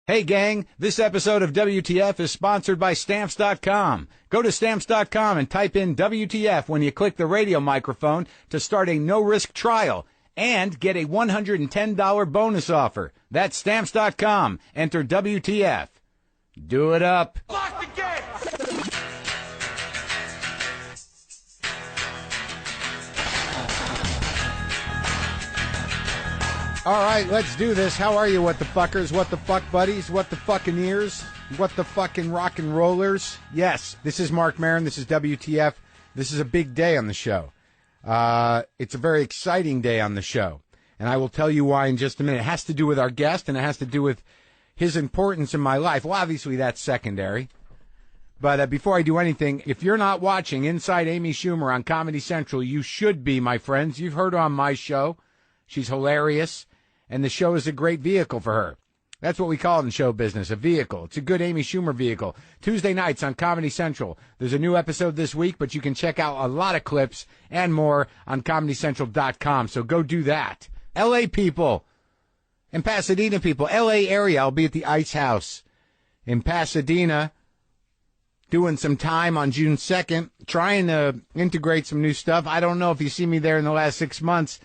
Hey gang, this episode of WTF is sponsored by Stamps.com. Go to Stamps.com and type in WTF when you click the radio microphone to start a no-risk trial and get a $110 bonus offer. That's Stamps.com. Enter WTF. Do it up. Lock the gate! All right, let's do this. How are you, what the fuckers, what the fuck buddies, what the fucking ears, what the fucking rock and rollers? Yes, this is Marc Maron. This is WTF. This is a big day on the show. It's a very exciting day on the show, and I will tell you why in just a minute. It has to do with our guest, and it has to do with his importance in my life. Well, obviously, that's secondary. But before I do anything, if you're not watching Inside Amy Schumer on Comedy Central, you should be, my friends. You've heard her on my show. She's hilarious. And the show is a great vehicle for her. That's what we call it in show business, a vehicle. It's a good Amy Schumer vehicle. Tuesday nights on Comedy Central. There's a new episode this week, but you can check out a lot of clips and more on ComedyCentral.com. So go do that. L.A. people and Pasadena people, L.A. area. I'll be at the Ice House in Pasadena doing some time on June 2nd, trying to integrate some new stuff. I don't know if you see me there in the last 6 months.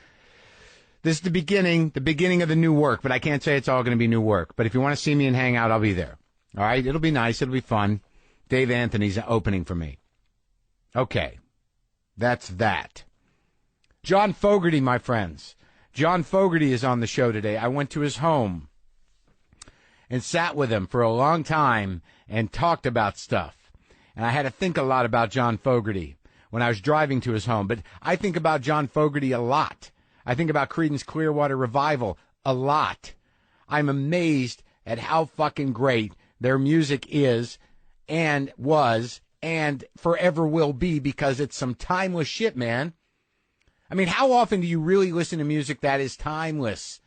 This is the beginning of the new work, but I can't say it's all going to be new work. But if you want to see me and hang out, I'll be there. All right? It'll be nice. It'll be fun. Dave Anthony's opening for me. Okay. That's that. John Fogerty, my friends. John Fogerty is on the show today. I went to his home and sat with him for a long time and talked about stuff. And I had to think a lot about John Fogerty when I was driving to his home. But I think about John Fogerty a lot. I think about Creedence Clearwater Revival a lot. I'm amazed at how fucking great their music is and was and forever will be, because it's some timeless shit, man. I mean, how often do you really listen to music that is timeless?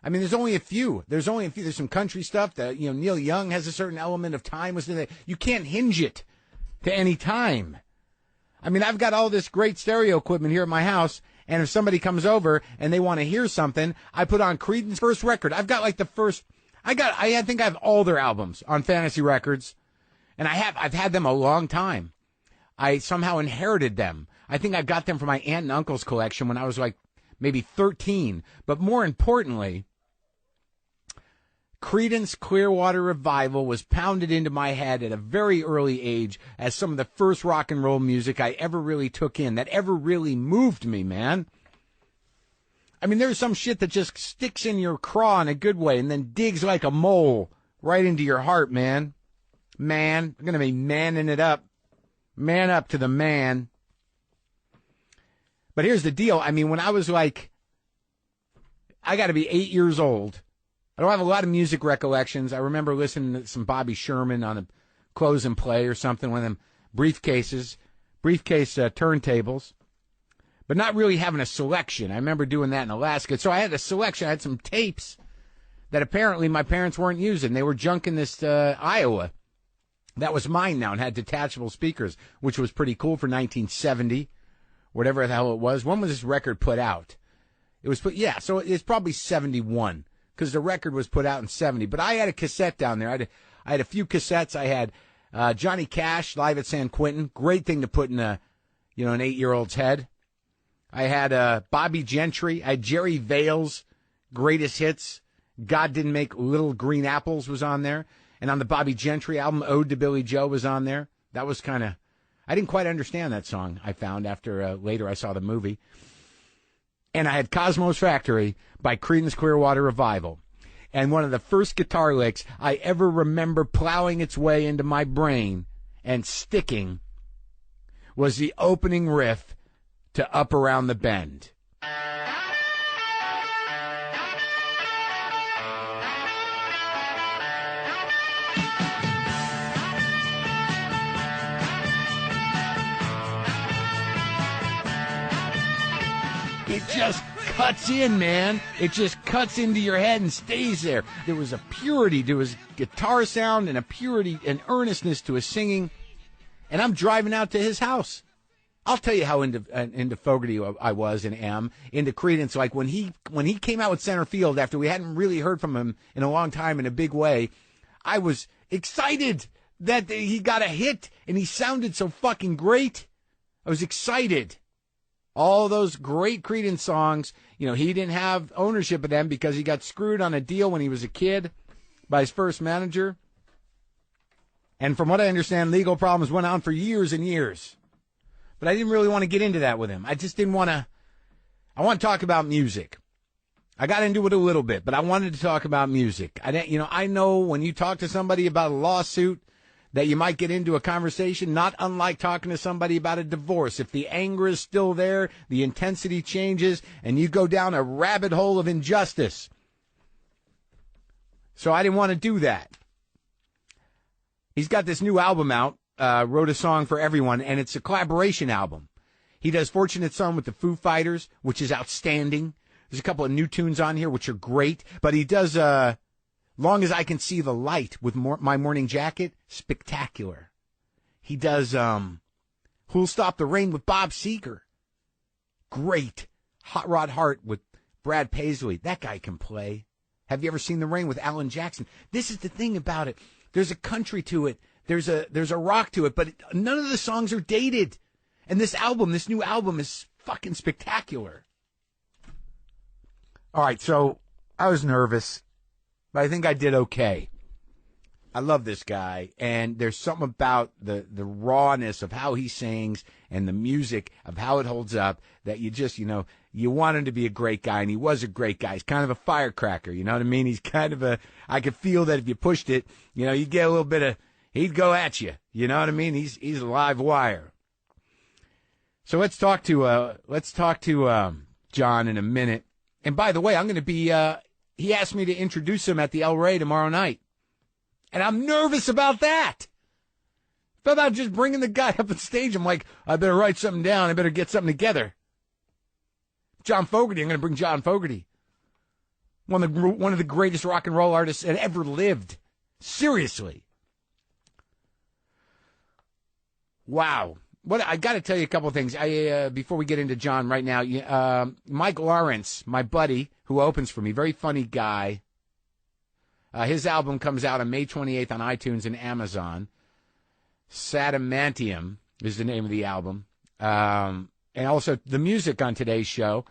I mean, there's only a few. There's some country stuff that, Neil Young has a certain element of timelessness. You can't hinge it to any time. I mean, I've got all this great stereo equipment here at my house, and if somebody comes over and they want to hear something, I put on Creedence first record. I've got like the first, I think I have all their albums on Fantasy Records, and I've had them a long time. I somehow inherited them. I think I got them from my aunt and uncle's collection when I was like maybe 13. But more importantly, Creedence Clearwater Revival was pounded into my head at a very early age as some of the first rock and roll music I ever really took in, that ever really moved me, man. I mean, there's some shit that just sticks in your craw in a good way and then digs like a mole right into your heart, man. Man, I'm going to be manning it up. Man up to the man. But here's the deal. I mean, when I was like, I got to be 8 years old. I don't have a lot of music recollections. I remember listening to some Bobby Sherman on a Close and Play or something, one of them briefcase turntables, but not really having a selection. I remember doing that in Alaska. So I had a selection. I had some tapes that apparently my parents weren't using. They were junking this Iowa. That was mine now and had detachable speakers, which was pretty cool for 1970, whatever the hell it was. When was this record put out? It was so it's probably 71. Because the record was put out in 70. But I had a cassette down there. I had a few cassettes. I had Johnny Cash live at San Quentin. Great thing to put in an 8-year-old's head. I had Bobby Gentry. I had Jerry Vale's greatest hits. God Didn't Make Little Green Apples was on there. And on the Bobby Gentry album, Ode to Billy Joe was on there. That was kind of, I didn't quite understand that song, I found after later I saw the movie. And I had Cosmo's Factory by Creedence Clearwater Revival. And one of the first guitar licks I ever remember plowing its way into my brain and sticking was the opening riff to Up Around the Bend. It just cuts in, man. It just cuts into your head and stays there. There was a purity to his guitar sound and a purity and earnestness to his singing. And I'm driving out to his house. I'll tell you how into Fogerty I was and am, into Creedence. Like when he came out with Center Field after we hadn't really heard from him in a long time in a big way, I was excited that he got a hit, and he sounded so fucking great. I was excited. All those great Creedence songs, you know, he didn't have ownership of them because he got screwed on a deal when he was a kid by his first manager. And from what I understand, legal problems went on for years and years. But I didn't really want to get into that with him. I just didn't want to. I want to talk about music. I got into it a little bit, but I wanted to talk about music. I know when you talk to somebody about a lawsuit that you might get into a conversation, not unlike talking to somebody about a divorce. If the anger is still there, the intensity changes, and you go down a rabbit hole of injustice. So I didn't want to do that. He's got this new album out, wrote a song for everyone, and it's a collaboration album. He does Fortunate Son with the Foo Fighters, which is outstanding. There's a couple of new tunes on here, which are great. But he does Long as I Can See the Light with My Morning Jacket, spectacular. He does Who'll Stop the Rain with Bob Seger. Great. Hot Rod Heart with Brad Paisley. That guy can play. Have you ever seen The Rain with Alan Jackson? This is the thing about it. There's a country to it. There's a rock to it, but none of the songs are dated. And this new album is fucking spectacular. All right, so I was nervous, but I think I did okay. I love this guy, and there's something about the rawness of how he sings and the music of how it holds up that you just, you want him to be a great guy, and he was a great guy. He's kind of a firecracker, you know what I mean? He's kind of I could feel that if you pushed it, you get a little bit of, he'd go at you, you know what I mean? He's a live wire. So let's talk to John in a minute. And by the way, I'm going to be, he asked me to introduce him at the El Rey tomorrow night. And I'm nervous about that. About just bringing the guy up on stage. I'm like, I better write something down. I better get something together. John Fogerty, I'm going to bring John Fogerty. One of the greatest rock and roll artists that ever lived. Seriously. Wow. I got to tell you a couple of things. Before we get into John right now, Mike Lawrence, my buddy, who opens for me, very funny guy. His album comes out on May 28th on iTunes and Amazon. Sadamantium is the name of the album. And also the music on today's show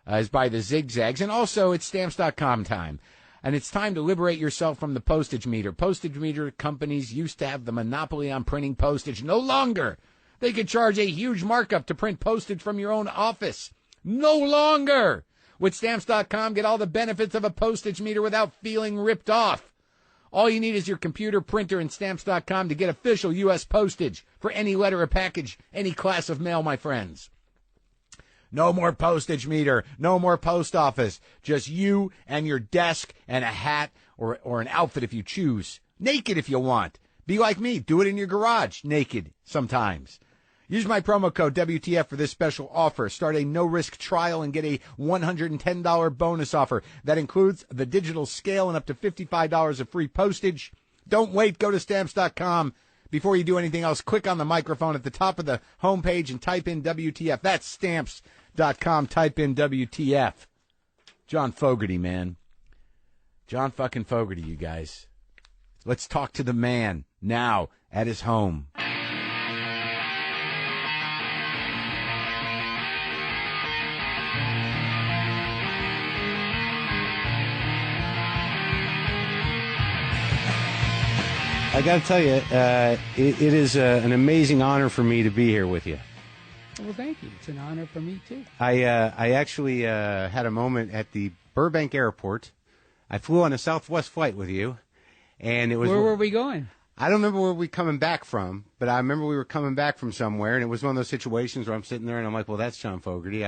is by the Zigzags. And also it's Stamps.com time. And it's time to liberate yourself from the postage meter. Postage meter companies used to have the monopoly on printing postage. No longer. They could charge a huge markup to print postage from your own office. No longer. With Stamps.com, get all the benefits of a postage meter without feeling ripped off. All you need is your computer, printer, and Stamps.com to get official U.S. postage for any letter or package, any class of mail, my friends. No more postage meter, no more post office. Just you and your desk and a hat or an outfit if you choose. Naked if you want. Be like me. Do it in your garage, naked sometimes. Use my promo code WTF for this special offer. Start a no-risk trial and get a $110 bonus offer. That includes the digital scale and up to $55 of free postage. Don't wait. Go to Stamps.com. Before you do anything else, click on the microphone at the top of the homepage and type in WTF. That's Stamps.com. Type in WTF. John Fogerty, man. John fucking Fogerty, you guys. Let's talk to the man now at his home. I got to tell you, it is an amazing honor for me to be here with you. Well, thank you. It's an honor for me, too. I actually had a moment at the Burbank Airport. I flew on a Southwest flight with you, and it was... Where were we going? I don't remember where we were coming back from, but I remember we were coming back from somewhere, and it was one of those situations where I'm sitting there, and I'm like, well, that's John Fogerty.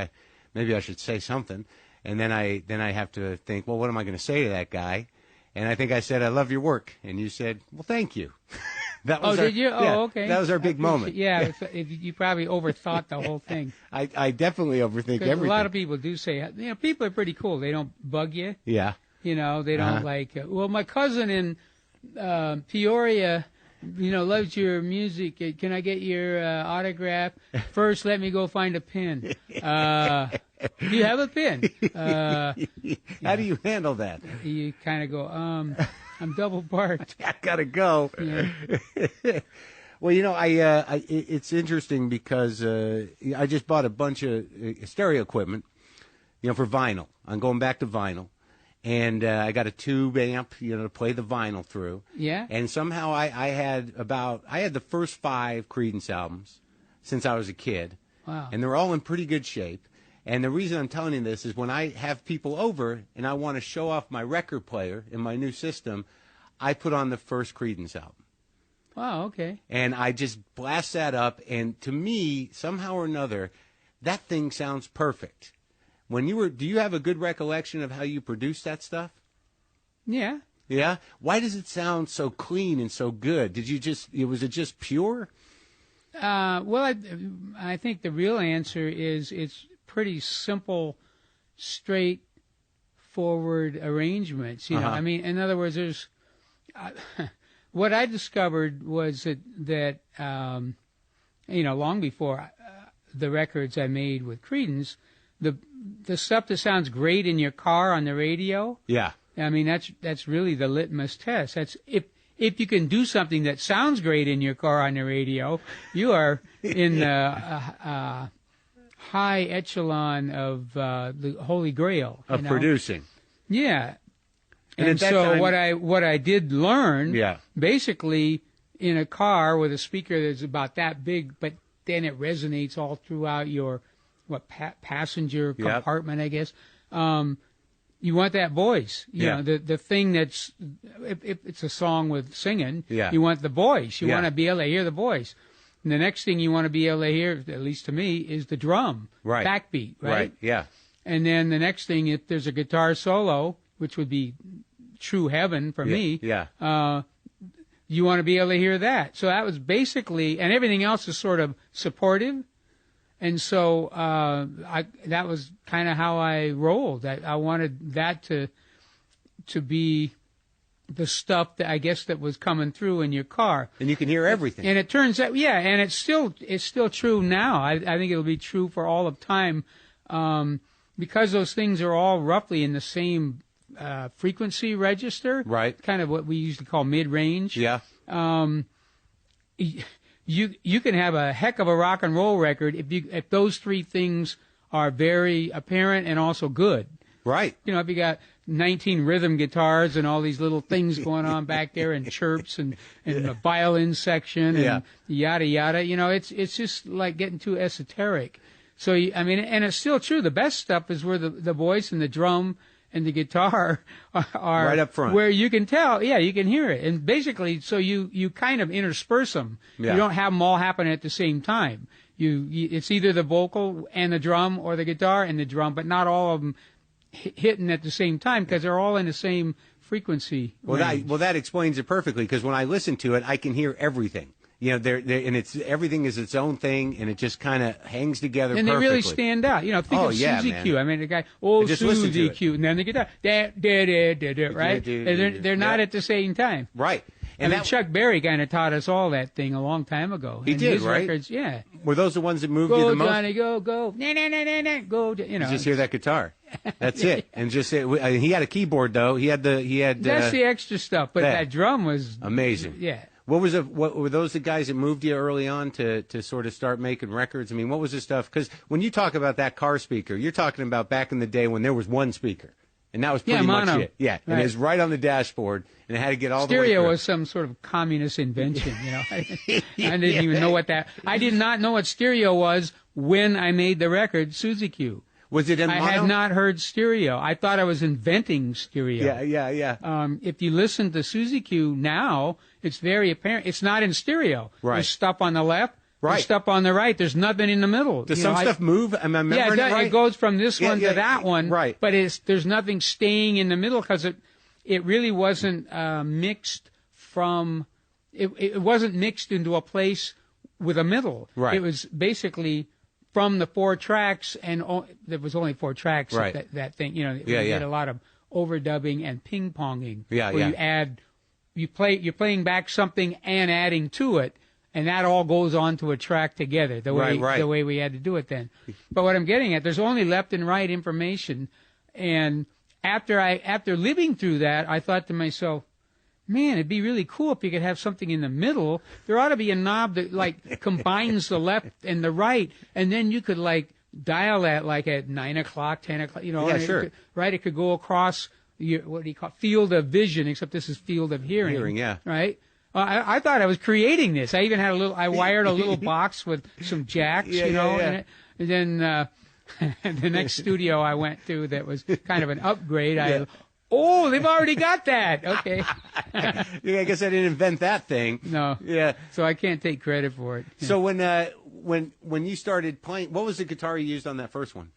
Maybe I should say something. And then I have to think, well, what am I going to say to that guy? And I think I said, I love your work. And you said, well, thank you. Did you? Yeah, okay. That was our big moment. Yeah, you probably overthought the whole thing. I definitely overthink everything. A lot of people do say, people are pretty cool. They don't bug you. Yeah. They don't well, my cousin in Peoria, loves your music. Can I get your autograph? First, let me go find a pen. Do you have a pen? How do you handle that? You kind of go, I'm double parked. I gotta go. Yeah. Well, it's interesting because I just bought a bunch of stereo equipment, for vinyl. I'm going back to vinyl. And I got a tube amp, to play the vinyl through. Yeah. And somehow I had the first 5 Creedence albums since I was a kid. Wow. And they're all in pretty good shape. And the reason I'm telling you this is when I have people over and I want to show off my record player in my new system, I put on the first Creedence album. Wow, okay. And I just blast that up, and to me, somehow or another, that thing sounds perfect. Do you have a good recollection of how you produced that stuff? Yeah. Yeah? Why does it sound so clean and so good? Was it just pure? Well, I think the real answer is it's pretty simple, straightforward arrangements. I mean, in other words, there's what I discovered was that long before the records I made with Creedence, the stuff that sounds great in your car on the radio. Yeah. I mean, that's really the litmus test. That's if you can do something that sounds great in your car on the radio, you are in the high echelon of the Holy Grail of producing. Yeah, and so time, what I did learn, basically in a car with a speaker that's about that big, but then it resonates all throughout your passenger compartment, I guess. You want that voice, the thing that's if it's a song with singing, you want the voice. You want to be able to hear the voice. And the next thing you want to be able to hear, at least to me, is the drum, backbeat, right? Yeah. And then the next thing, if there's a guitar solo, which would be true heaven for me, you want to be able to hear that. So that was basically, and everything else is sort of supportive. And so that was kind of how I rolled. I wanted that to be the stuff that I guess that was coming through in your car. And you can hear everything. And it turns out, and it's still true now. I think it'll be true for all of time, because those things are all roughly in the same frequency register. Right. Kind of what we used to call mid-range. Yeah. You can have a heck of a rock and roll record if those 3 things are very apparent and also good. Right. If you got 19 rhythm guitars and all these little things going on back there and chirps and the violin section and yada yada, it's just like getting too esoteric. So and it's still true. The best stuff is where the voice and the drum and the guitar are right up front, where you can tell, you can hear it. And basically, so you kind of intersperse them. You don't have them all happen at the same time. It's either the vocal and the drum or the guitar and the drum, but not all of them hitting at the same time because they're all in the same frequency. That explains it perfectly, because when I listen to it, I can hear everything. And everything is its own thing, and it just kind of hangs together and perfectly. They really stand out. Think of Suzy Q. I mean, the guy, Suzy Q, and then the guitar, right? They're not at the same time. Right. And Chuck Berry kind of taught us all that thing a long time ago. He did, his right? Records, yeah. Were those the ones that moved you the most? Go, Johnny, go. Go, Just hear that guitar. That's it. And he had a keyboard, though. That's the extra stuff, but that drum was amazing. Yeah. What were those the guys that moved you early on to sort of start making records? I mean, what was the stuff? Because when you talk about that car speaker, you're talking about back in the day when there was one speaker, and that was pretty much it. Yeah, and it was right on the dashboard, and it had to get all the way through. Stereo was some sort of communist invention, I didn't even know what that. I did not know what stereo was when I made the record Suzy Q. Was it in mono? I had not heard stereo. I thought I was inventing stereo. Yeah. If you listen to Suzy Q now, it's very apparent. It's not in stereo. Right. There's stuff on the left. Right. There's stuff on the right. There's nothing in the middle. Does some stuff move? Am I remembering it right? It goes from this one to that one. Right. But there's nothing staying in the middle because it really wasn't mixed from. It wasn't mixed into a place with a middle. Right. It was basically from the 4 tracks, and there was only 4 tracks. Right. That thing, you did a lot of overdubbing and ping-ponging. Yeah. Where you're playing back something and adding to it, and that all goes onto a track together. The way we had to do it then. But what I'm getting at, there's only left and right information, and after living through that, I thought to myself, man, it'd be really cool if you could have something in the middle. There ought to be a knob that like combines the left and the right, and then you could like dial that like at 9 o'clock, 10 o'clock, you know. Yeah, and sure. It could go across your, what do you call it, field of vision, except this is field of hearing. Hearing, yeah. Right? I thought I was creating this. I even had I wired a little box with some jacks, Yeah, you know, yeah. in it. And then the next studio I went to that was kind of an upgrade, oh, they've already got that. Okay. Yeah, I guess I didn't invent that thing. No. Yeah. So I can't take credit for it. So when you started playing, what was the guitar you used on that first one?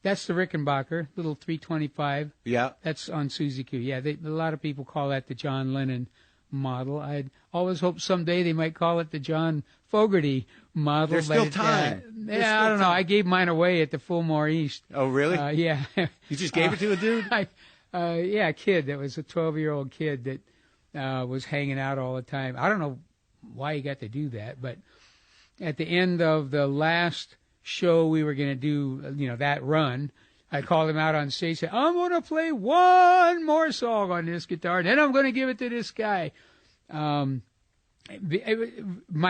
That's the Rickenbacker, little 325. Yeah. That's on Suzy Q. Yeah, a lot of people call that the John Lennon model. I'd always hoped someday they might call it the John Fogerty model. There's still time. I don't know. I gave mine away at the Fillmore East. Oh, really? Yeah. You just gave it to a dude? Yeah, a kid. That was a 12-year-old kid that was hanging out all the time. I don't know why he got to do that, but at the end of the last show we were going to do, you know, that run, I called him out on stage, said, I'm going to play one more song on this guitar, and then I'm going to give it to this guy. My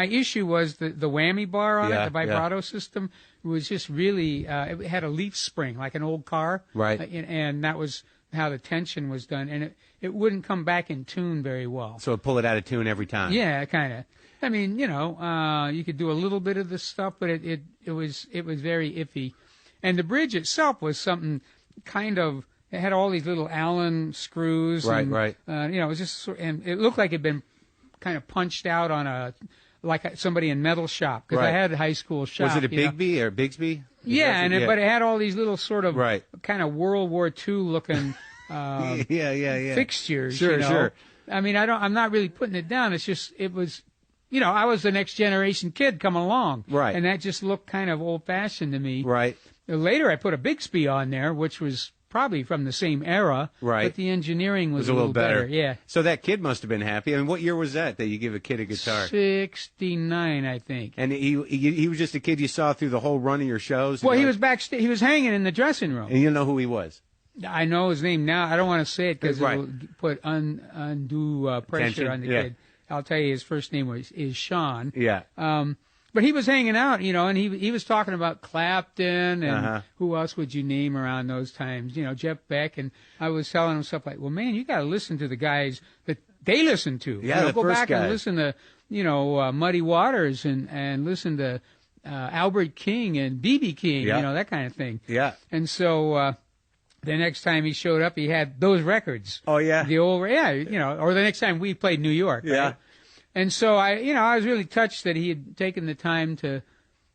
issue was the whammy bar on it, the vibrato system was just really, it had a leaf spring like an old car. Right. And that was how the tension was done, and it wouldn't come back in tune very well. So it pull it out of tune every time. Yeah, kind of. I mean, you know, you could do a little bit of this stuff, but it was very iffy. And the bridge itself was something kind of, it had all these little Allen screws. Right, and, right. You know, it was just, and it looked like it'd been kind of punched out on like somebody in metal shop, because I had a high school shop. Was it a Bigsby or Bigsby? Yeah, but it had all these little sort of kind of World War II looking fixtures. Sure, you know? sure. I mean, I'm not really putting it down. It's just, it was, you know, I was the next generation kid coming along. Right. And that just looked kind of old-fashioned to me. Right. Later, I put a Bixby on there, which was probably from the same era. Right. But the engineering was a little better. Yeah. So that kid must have been happy. I mean, what year was that you give a kid a guitar? 69, I think. And he was just a kid you saw through the whole run of your shows? Well, he was backstage. He was hanging in the dressing room. And you know who he was? I know his name now. I don't want to say it because it'll put undue pressure on the kid. I'll tell you, his first name is Sean. Yeah. But he was hanging out, you know, and he was talking about Clapton and who else would you name around those times? You know, Jeff Beck. And I was telling him stuff like, well, man, you got to listen to the guys that they listen to. Yeah, you know, the go first back guys. and listen to, you know, Muddy Waters and listen to Albert King and B.B. King, you know, that kind of thing. Yeah. And so the next time he showed up, he had those records. Oh, yeah? The old, you know, or the next time we played New York. Yeah. Right? And so I was really touched that he had taken the time to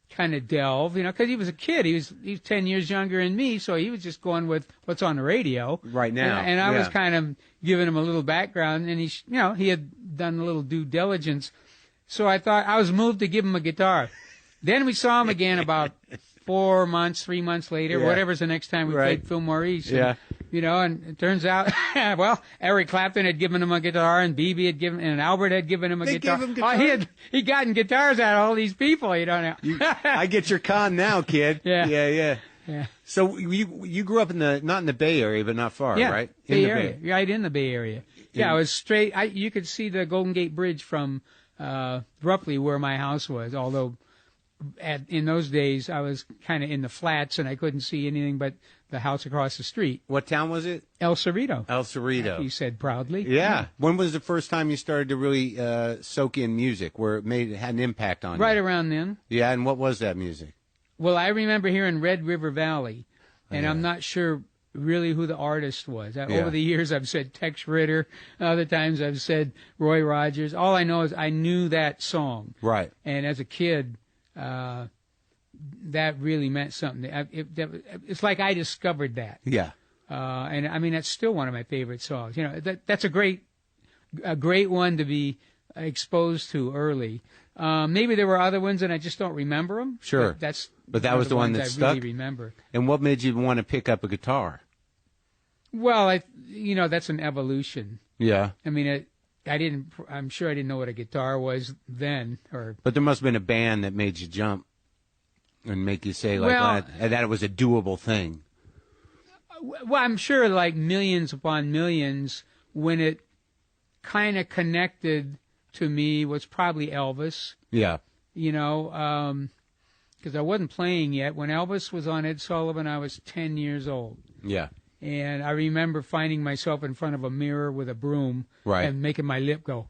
kind of delve, you know, because he was a kid. He was 10 years younger than me, so he was just going with what's on the radio right now. And I was kind of giving him a little background, and he had done a little due diligence. So I thought I was moved to give him a guitar. Then we saw him again about 3 months later, whatever's the next time we played Fillmore East. And, you know, and it turns out, well, Eric Clapton had given him a guitar, and B.B. had given, and Albert had given him a guitar. Gave him guitars? He gotten guitars out of all these people, you know. I get your con now, kid. Yeah. So you grew up not in the Bay Area, but not far, right? Bay Area. Right in the Bay Area. Yeah, I was straight. You could see the Golden Gate Bridge from roughly where my house was, although in those days I was kind of in the flats and I couldn't see anything but the house across the street. What town was it? El Cerrito. El Cerrito. He said proudly. Yeah. When was the first time you started to really soak in music, where it had an impact on you? Right around then. Yeah, and what was that music? Well, I remember hearing Red River Valley, and I'm not sure really who the artist was. Over the years, I've said Tex Ritter. Other times, I've said Roy Rogers. All I know is I knew that song. Right. And as a kid, that really meant something. It's like I discovered that. Yeah. And I mean, that's still one of my favorite songs. You know, that's a great one to be exposed to early. Maybe there were other ones and I just don't remember them. Sure. But that was the one that I stuck. Really remember. And what made you want to pick up a guitar? Well, that's an evolution. Yeah. I mean, I'm sure I didn't know what a guitar was then. But there must have been a band that made you jump and make you say that it was a doable thing. Well, I'm sure like millions upon millions when it kind of connected to me was probably Elvis. Yeah. You know, because I wasn't playing yet. When Elvis was on Ed Sullivan, I was 10 years old. Yeah. And I remember finding myself in front of a mirror with a broom and making my lip go.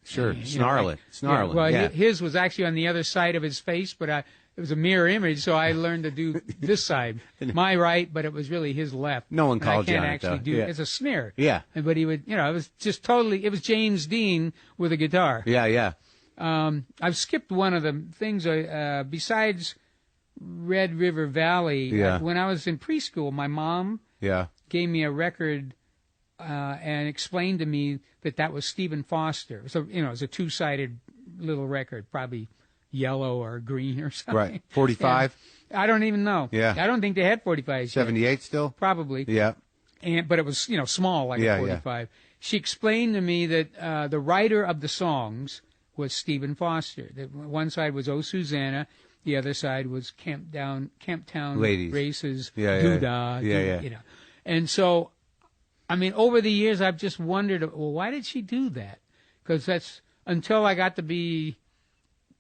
Sure, snarling. Yeah. Well, his was actually on the other side of his face, but it was a mirror image, so I learned to do this side, my right, but it was really his left. No one called you on it, I can't actually do it. It's a smear. Yeah. But he would, it was just totally, it was James Dean with a guitar. Yeah, yeah. I've skipped one of the things, besides Red River Valley. When I was in preschool, my mom gave me a record and explained to me that was Stephen Foster. So, it was a two-sided little record, probably yellow or green or something. Right. 45? I don't even know. Yeah. I don't think they had 45s 78 yet. still? Probably. Yeah. But it was, small, like a 45. Yeah. She explained to me that the writer of the songs was Stephen Foster. That one side was Oh Susanna, the other side was Camptown Ladies. Races, Yeah. And so, I mean, over the years, I've just wondered, well, why did she do that? Because that's until I got to be,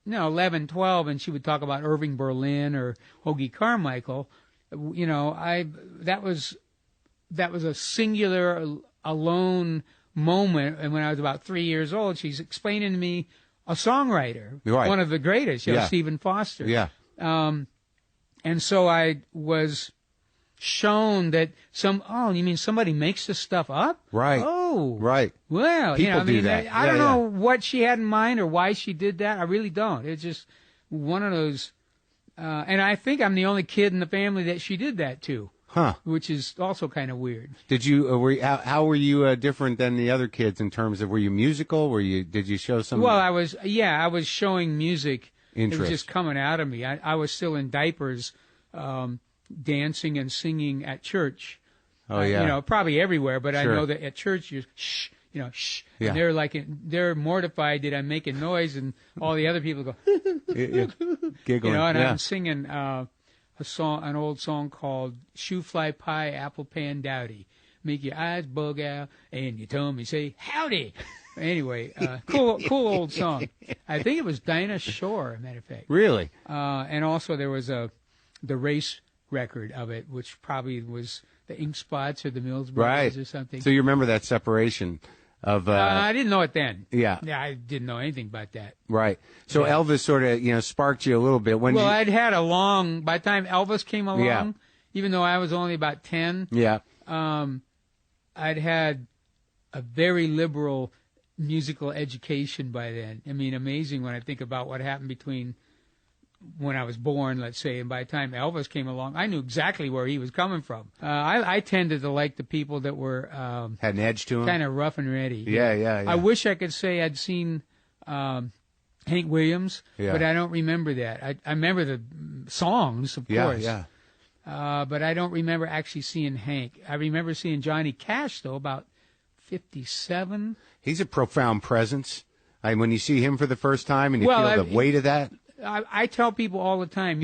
11, 12, and she would talk about Irving Berlin or Hoagie Carmichael. That was a singular, alone moment. And when I was about 3 years old, she's explaining to me a songwriter, one of the greatest, Stephen Foster. Yeah. And so I was shown that you mean somebody makes this stuff up? Right. Oh. Right. Well, People do that. I don't know what she had in mind or why she did that. I really don't. It's just one of those, and I think I'm the only kid in the family that she did that to. Huh. Which is also kind of weird. Did you, how were you different than the other kids in terms of, were you musical? Did you show some? Well, I was showing music. Interest. It was just coming out of me. I was still in diapers, dancing and singing at church. Oh, yeah. Probably everywhere, but sure. I know that at church you're shh. Shh. Yeah. And they're mortified that I'm making noise, and all the other people go, giggling. And I'm singing an old song called Shoe Fly Pie Apple Pan Dowdy. Make your eyes bug out and your tummy say howdy. Anyway, cool old song. I think it was Dinah Shore, as a matter of fact. Really? And also there was the race record of it, which probably was the Ink Spots or the Mills Brothers or something. So you remember that separation of... I didn't know it then. Yeah. I didn't know anything about that. Right. So Elvis sort of, sparked you a little bit. I'd had by the time Elvis came along, even though I was only about 10, I'd had a very liberal musical education by then. I mean, amazing when I think about what happened between when I was born, let's say, and by the time Elvis came along, I knew exactly where he was coming from. I tended to like the people that were... had an edge to them? Kind of rough and ready. Yeah. I wish I could say I'd seen Hank Williams, but I don't remember that. I remember the songs, of course. Yeah. But I don't remember actually seeing Hank. I remember seeing Johnny Cash, though, about 57. He's a profound presence. When you see him for the first time and you feel the weight of that. I tell people all the time,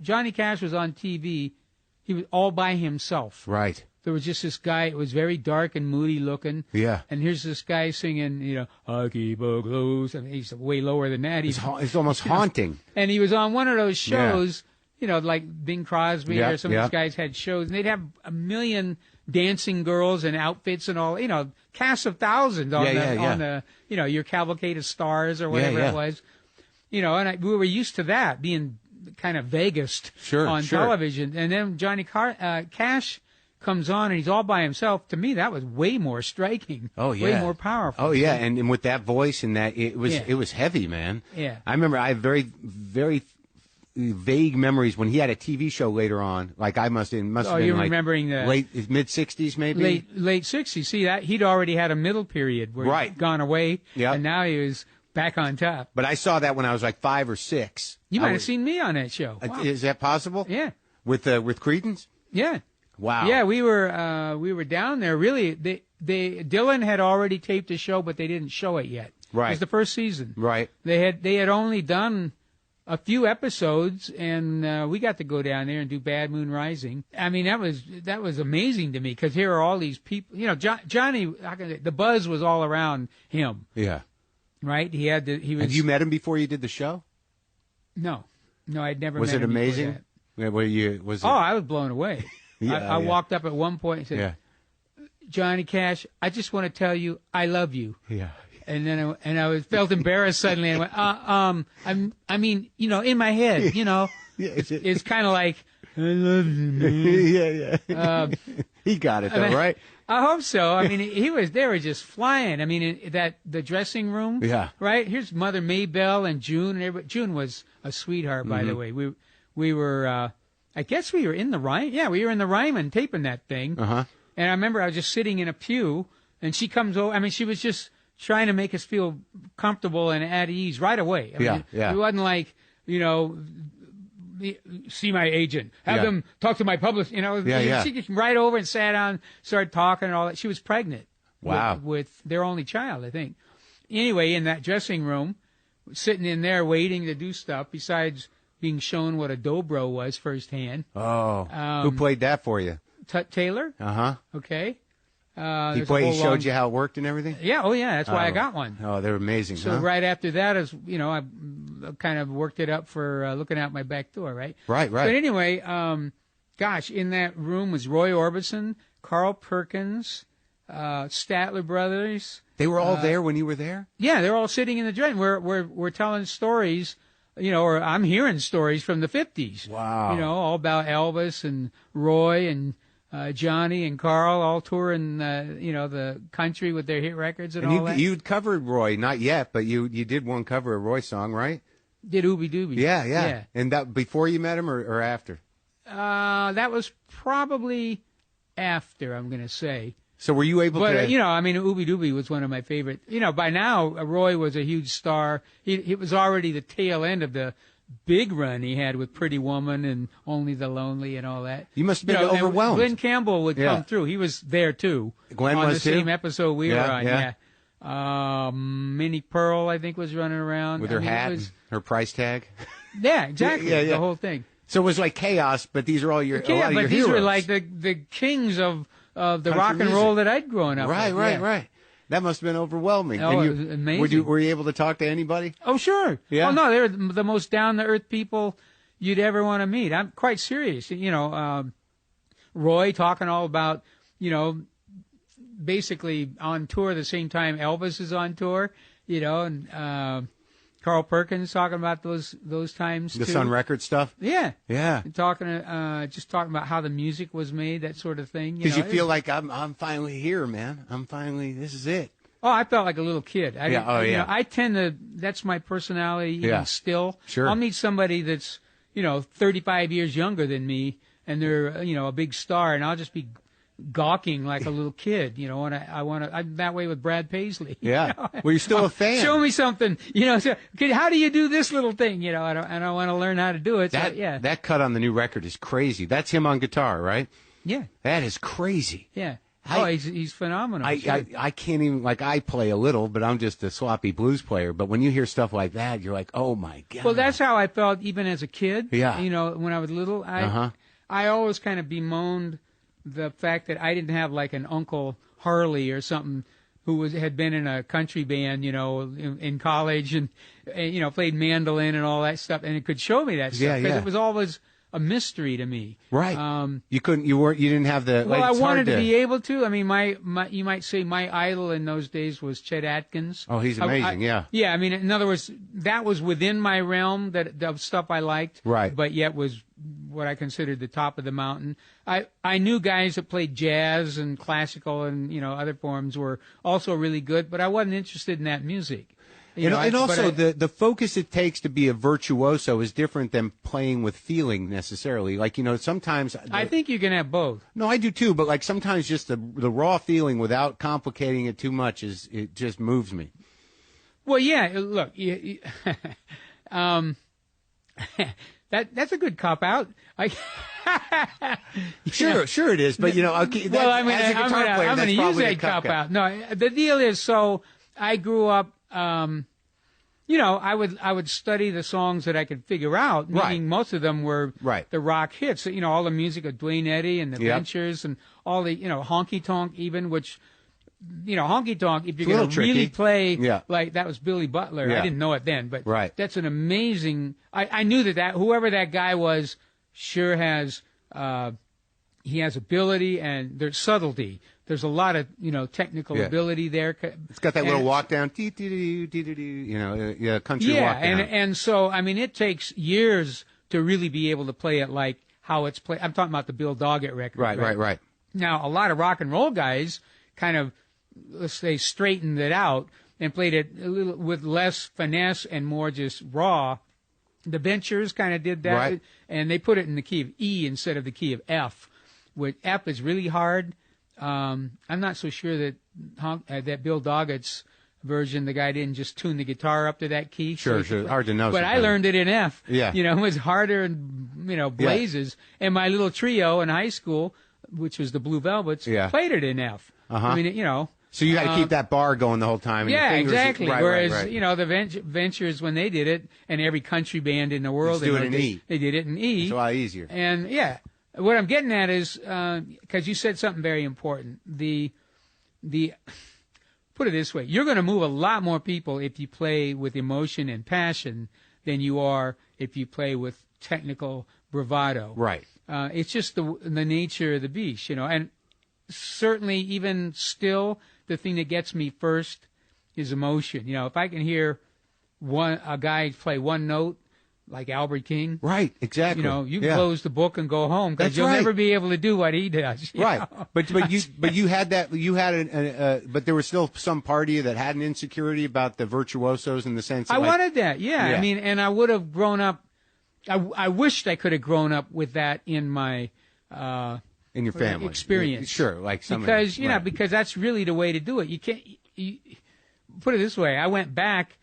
Johnny Cash was on TV. He was all by himself. Right. There was just this guy. It was very dark and moody looking. Yeah. And here's this guy singing, I keep a close. I mean, he's way lower than that. He's almost haunting. And he was on one of those shows, like Bing Crosby or some of these guys had shows, and they'd have a million dancing girls and outfits and all, casts of thousands on the your cavalcade of stars or whatever it was. And we were used to that being kind of Vegas on television. And then Johnny Cash comes on and he's all by himself. To me, that was way more striking. Oh, yeah. Way more powerful. Oh, yeah. And with that voice and that, it was heavy, man. Yeah. I remember I have very, very vague memories when he had a TV show later on. Like I must have been you're remembering the mid-60s maybe? Late 60s. See, that he'd already had a middle period where he'd gone away. And now he was back on top. But I saw that when I was like 5 or 6. You might have seen me on that show. Wow. Is that possible? Yeah. With Creedence? Yeah. Wow. Yeah, we were down there. Really, Dylan had already taped a show, but they didn't show it yet. Right. It was the first season. Right. They had only done a few episodes, and we got to go down there and do Bad Moon Rising. I mean, that was amazing to me, because here are all these people. You know, Johnny, the buzz was all around him. Yeah. Right? He was. Have you met him before you did the show? No, I'd never. Was met it him amazing? That. Was it? Oh, I was blown away. Yeah, I walked up at one point and said, "Johnny Cash, I just want to tell you I love you." Yeah. And then I felt embarrassed suddenly. And I went, I mean, you know, in my head, you know, it's kind of like, I love you, man. Yeah. He got it though, right? I hope so. I mean, they were just flying. I mean, the dressing room. Yeah. Right. Here's Mother Maybelle and June, and everybody. June was a sweetheart, by the way. We were, I guess we were in the Ryman. Yeah, we were in the Ryman taping that thing. Uh-huh. And I remember I was just sitting in a pew, and she comes over. I mean, she was just trying to make us feel comfortable and at ease right away. I mean, it wasn't like, you know, see my agent, have them talk to my publicist. You know, she just right over and sat down, started talking and all that. She was pregnant. Wow. With their only child, I think. Anyway, in that dressing room, sitting in there waiting to do stuff, besides being shown what a dobro was firsthand. Oh. Who played that for you? Taylor. Uh-huh. Okay. He showed you how it worked and everything? Yeah, oh yeah, that's why I got one. Oh, they're amazing, So right after that, as you know, I kind of worked it up for looking out my back door, right? Right. But anyway, gosh, in that room was Roy Orbison, Carl Perkins, Statler Brothers. They were all there when you were there? Yeah, they're all sitting in the joint. We're telling stories, you know, or I'm hearing stories from the 50s. Wow. You know, all about Elvis and Roy and Johnny and Carl all touring, you know, the country with their hit records and all that. You'd covered Roy, not yet, but you did one cover of a Roy song, right? Did Ooby Dooby. Yeah. And that before you met him or after? That was probably after, I'm going to say. So were you able to... But, you know, I mean, Ooby Dooby was one of my favorite. You know, by now, Roy was a huge star. He was already the tail end of the big run he had with Pretty Woman and Only the Lonely and all that. You must have been overwhelmed. Glenn Campbell would come through. He was there, too. Glenn on was the too? same episode we were on, Minnie Pearl, I think, was running around. With her hat and her price tag? Yeah, exactly. The whole thing. So it was like chaos, but these are all your, a lot of your heroes. Yeah, but these were like the kings of the rock and roll that I'd grown up with. Right. That must have been overwhelming. Oh, it was amazing. Were you able to talk to anybody? Oh, sure. Yeah. Oh, no, they're the most down-to-earth people you'd ever want to meet. I'm quite serious. You know, Roy talking all about, you know, basically on tour at the same time Elvis is on tour, you know, and Carl Perkins talking about those times The too. Sun Records stuff? Yeah. And just talking about how the music was made, that sort of thing. Because you feel like I'm finally here, man. This is it. Oh, I felt like a little kid. You know, I tend to, that's my personality even still. Sure. I'll meet somebody that's, you know, 35 years younger than me, and they're, you know, a big star, and I'll just be gawking like a little kid, you know, and I'm that way with Brad Paisley. Yeah. You know? Well, you're still a fan. Show me something, you know, how do you do this little thing, you know, and I want to learn how to do it. That cut on the new record is crazy. That's him on guitar, right? Yeah. That is crazy. Yeah. He's phenomenal. I can't even, like, I play a little, but I'm just a sloppy blues player. But when you hear stuff like that, you're like, oh my God. Well, that's how I felt even as a kid. Yeah. You know, when I was little, I always kind of bemoaned the fact that I didn't have like an Uncle Harley or something who had been in a country band, you know, in college and you know, played mandolin and all that stuff, and it could show me that stuff because it was always a mystery to me. Right. You didn't have the. Well, I wanted to be able to. I mean, my you might say my idol in those days was Chet Atkins. Oh, he's amazing. Yeah. I mean, in other words, that was within my realm of stuff I liked. Right. But yet was what I considered the top of the mountain. I knew guys that played jazz and classical and, you know, other forms were also really good, but I wasn't interested in that music. And also the focus it takes to be a virtuoso is different than playing with feeling necessarily. Like, you know, sometimes I think you can have both. No, I do too, but like sometimes just the raw feeling without complicating it too much it just moves me. Well, yeah, look, that's a good cop out. Sure it is, but you know, okay, well, I mean, as a guitar player, I'm going to use that cop out. No, the deal is, so I grew up I would study the songs that I could figure out. Meaning most of them were the rock hits. All the music of Duane Eddy and the Ventures and all the Honky Tonk even, which Honky Tonk, if you're going to really play like that was Billy Butler. I didn't know it then, but that's an amazing. I knew that whoever that guy was sure has he has ability and there's subtlety. There's a lot of technical ability there. It's got that little walk down, country walk down. and so I mean it takes years to really be able to play it like how it's played. I'm talking about the Bill Doggett record. Right. Now a lot of rock and roll guys kind of, let's say, straightened it out and played it a little with less finesse and more just raw. The Ventures kind of did that, and they put it in the key of E instead of the key of F. With F is really hard. I'm not so sure that that Bill Doggett's version, the guy didn't just tune the guitar up to that key. Sure. Hard to know. But I learned it in F. Yeah. It was harder and blazes. Yeah. And my little trio in high school, which was the Blue Velvets, played it in F. I mean, So you had to keep that bar going the whole time. And exactly. Whereas, the Ventures, when they did it, and every country band in the world, they did it in E. It's a lot easier. And what I'm getting at is, because you said something very important, the put it this way, you're going to move a lot more people if you play with emotion and passion than you are if you play with technical bravado. Right. It's just the nature of the beast, and certainly even still, the thing that gets me first is emotion. If I can hear a guy play one note, like Albert King. Right, exactly. You can close the book and go home because you'll never be able to do what he does. Right, but you had that. But there was still some part of you that had an insecurity about the virtuosos in the sense. I wanted that. Yeah, I mean, and I would have grown up. I wished I could have grown up with that in my. In your family experience, sure, like some because because that's really the way to do it. You can't. Put it this way: I went back.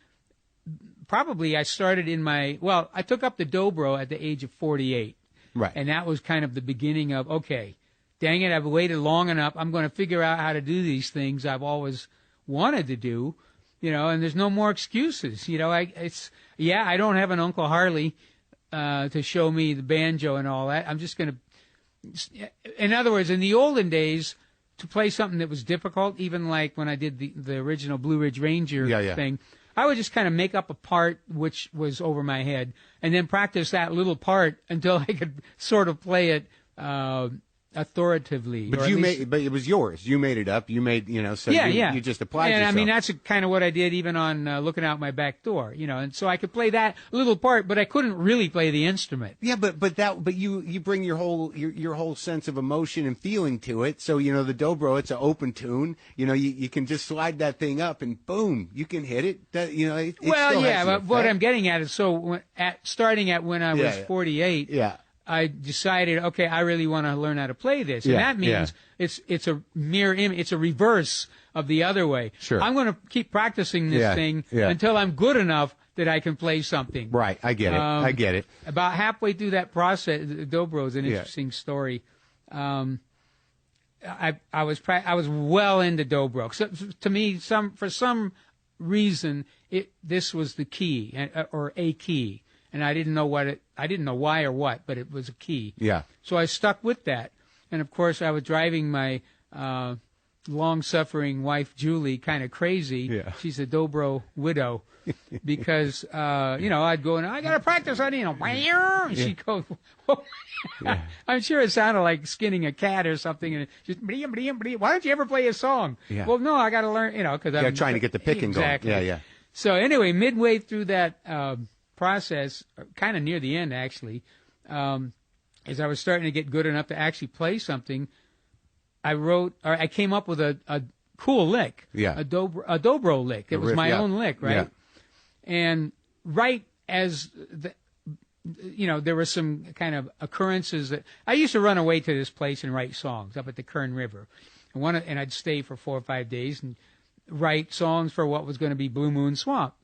Probably I started I took up the dobro at the age of 48. Right. And that was kind of the beginning of, okay, dang it, I've waited long enough. I'm going to figure out how to do these things I've always wanted to do, and there's no more excuses. I don't have an Uncle Harley to show me the banjo and all that. I'm just going to, in other words, in the olden days, to play something that was difficult, even like when I did the original Blue Ridge Ranger thing, I would just kind of make up a part which was over my head and then practice that little part until I could sort of play it authoritatively. But but it was yours. You made it up. You made, so you just applied yourself. And I mean, that's kind of what I did even on Looking Out My Back Door, and so I could play that little part, but I couldn't really play the instrument. Yeah, but you bring your whole sense of emotion and feeling to it. So, the dobro, it's an open tune. You can just slide that thing up and boom, you can hit it. But what I'm getting at is starting at when I was 48. Yeah. I decided, okay, I really want to learn how to play this. And that means it's a mirror image, it's a reverse of the other way. Sure. I'm going to keep practicing this thing until I'm good enough that I can play something. Right, I get it. I get it. About halfway through that process, dobro is an interesting story. I was well into dobro. So, to me, for some reason, this was the key or a key. And I didn't know why or what, but it was a key. Yeah. So I stuck with that. And of course, I was driving my long-suffering wife, Julie, kind of crazy. Yeah. She's a dobro widow because, I'd go and I got to practice on, and she'd go, I'm sure it sounded like skinning a cat or something. And just, why don't you ever play a song? Yeah. Well, no, I got to learn, because I'm trying to get the picking going. Yeah. So anyway, midway through that, process, kind of near the end actually, as I was starting to get good enough to actually play something, I came up with a cool lick, a dobro lick. It was my own lick, right? Yeah. And right as there were some kind of occurrences that I used to run away to this place and write songs up at the Kern River, and I'd stay for 4 or 5 days and write songs for what was going to be Blue Moon Swamp.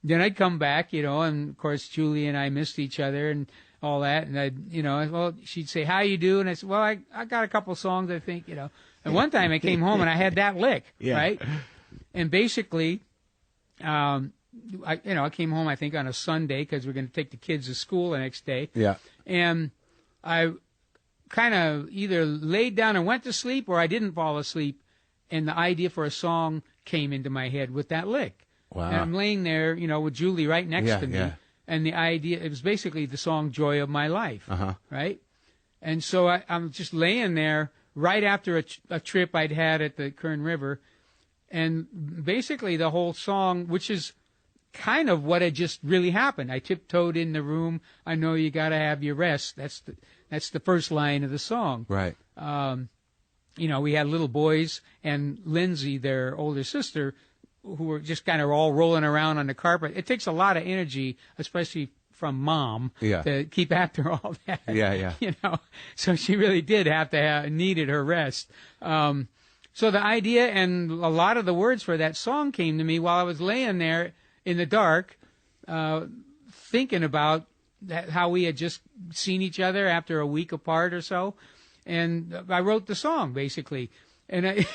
Then I'd come back, and of course Julie and I missed each other and all that. And she'd say, "How you do?" And I said, "Well, I got a couple songs, I think, And one time I came home and I had that lick, right? And basically, I came home, I think, on a Sunday because we're going to take the kids to school the next day. Yeah. And I kind of either laid down and went to sleep, or I didn't fall asleep, and the idea for a song came into my head with that lick. Wow. And I'm laying there, with Julie right next to me. Yeah. And the idea, it was basically the song Joy of My Life, right? And so I'm just laying there right after a trip I'd had at the Kern River. And basically the whole song, which is kind of what had just really happened. I tiptoed in the room. I know you got to have your rest. That's the first line of the song. Right. We had little boys, and Lindsay, their older sister, who were just kind of all rolling around on the carpet. It takes a lot of energy, especially from Mom, to keep after all that. Yeah. So she really did needed her rest. So the idea and a lot of the words for that song came to me while I was laying there in the dark, thinking about how we had just seen each other after a week apart or so. And I wrote the song, basically. And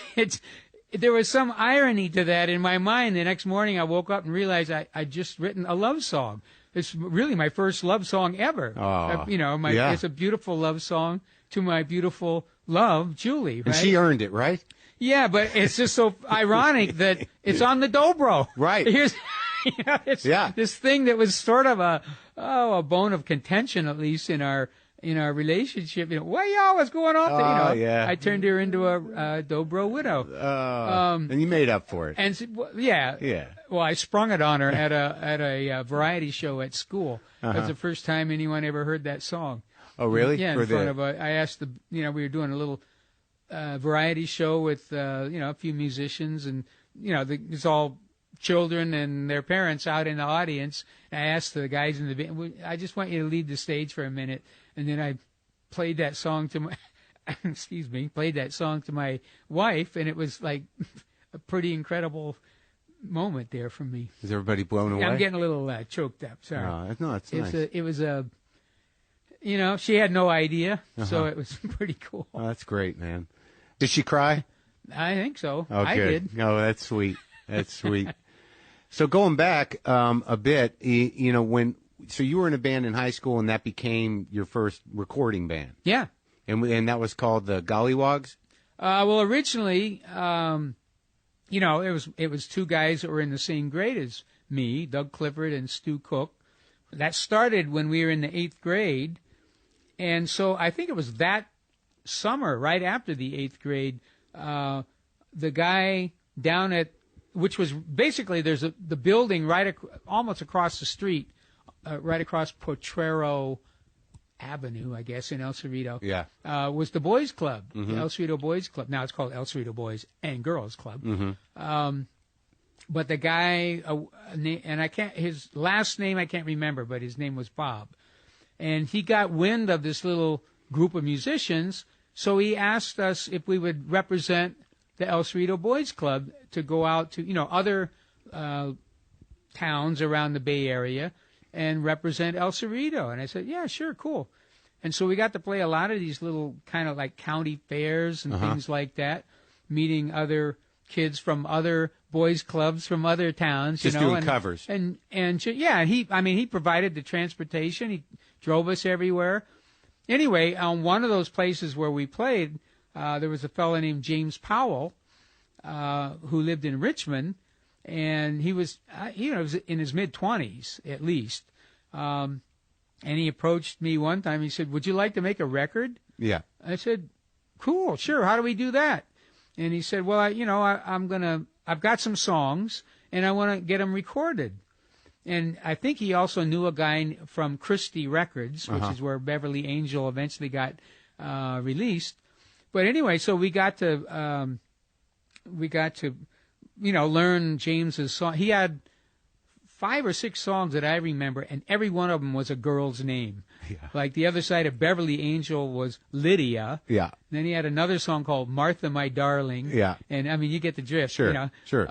there was some irony to that in my mind. The next morning I woke up and realized I'd just written a love song. It's really my first love song ever. Oh, It's a beautiful love song to my beautiful love, Julie. Right? And she earned it, right? Yeah, but it's just so ironic that it's on the dobro. Right. This thing that was sort of a bone of contention, at least in our relationship. What's going on? I turned her into a dobro widow. And you made up for it. And well, I sprung it on her at a variety show at school. That was the first time anyone ever heard that song. Oh, really? Yeah, I asked we were doing a little variety show with a few musicians, and it's all children and their parents out in the audience. And I asked the guys in the band, I just want you to leave the stage for a minute. And then I played that song to my, played that song to my wife, and it was like a pretty incredible moment there for me. Is everybody blown away? I'm getting a little choked up. Sorry. No, it's nice. It was she had no idea, so it was pretty cool. Oh, that's great, man. Did she cry? I think so. Oh, I good. did. No, that's sweet. That's sweet. So going back a bit, so you were in a band in high school, and that became your first recording band. Yeah. And that was called the Gollywogs? Well, originally, it was two guys that were in the same grade as me, Doug Clifford and Stu Cook. That started when we were in the 8th grade. And so I think it was that summer, right after the 8th grade, the guy down at, which was basically, there's the building almost across the street, right across Potrero Avenue, I guess, in El Cerrito. Yeah. Was the Boys Club, the El Cerrito Boys Club. Now it's called El Cerrito Boys and Girls Club. But the guy, and his last name I can't remember, but his name was Bob. And he got wind of this little group of musicians, so he asked us if we would represent the El Cerrito Boys Club to go out to, other towns around the Bay Area and represent El Cerrito. And I said, yeah, sure, cool. And so we got to play a lot of these little kind of like county fairs and things like that, meeting other kids from other boys clubs from other towns. Just doing covers. And he provided the transportation. He drove us everywhere. Anyway, on one of those places where we played, there was a fellow named James Powell who lived in Richmond, and he was, was in his mid-20s at least. And he approached me one time. He said, "Would you like to make a record?" Yeah. I said, "Cool, sure. How do we do that?" And he said, "Well, I've got some songs, and I want to get them recorded." And I think he also knew a guy from Christie Records, which is where Beverly Angel eventually got released. But anyway, so we got to learn James's song. He had 5 or 6 songs that I remember, and every one of them was a girl's name. Yeah. Like the other side of Beverly Angel was Lydia. Yeah. And then he had another song called Martha, My Darling. Yeah. And I mean, you get the drift. Sure. Sure.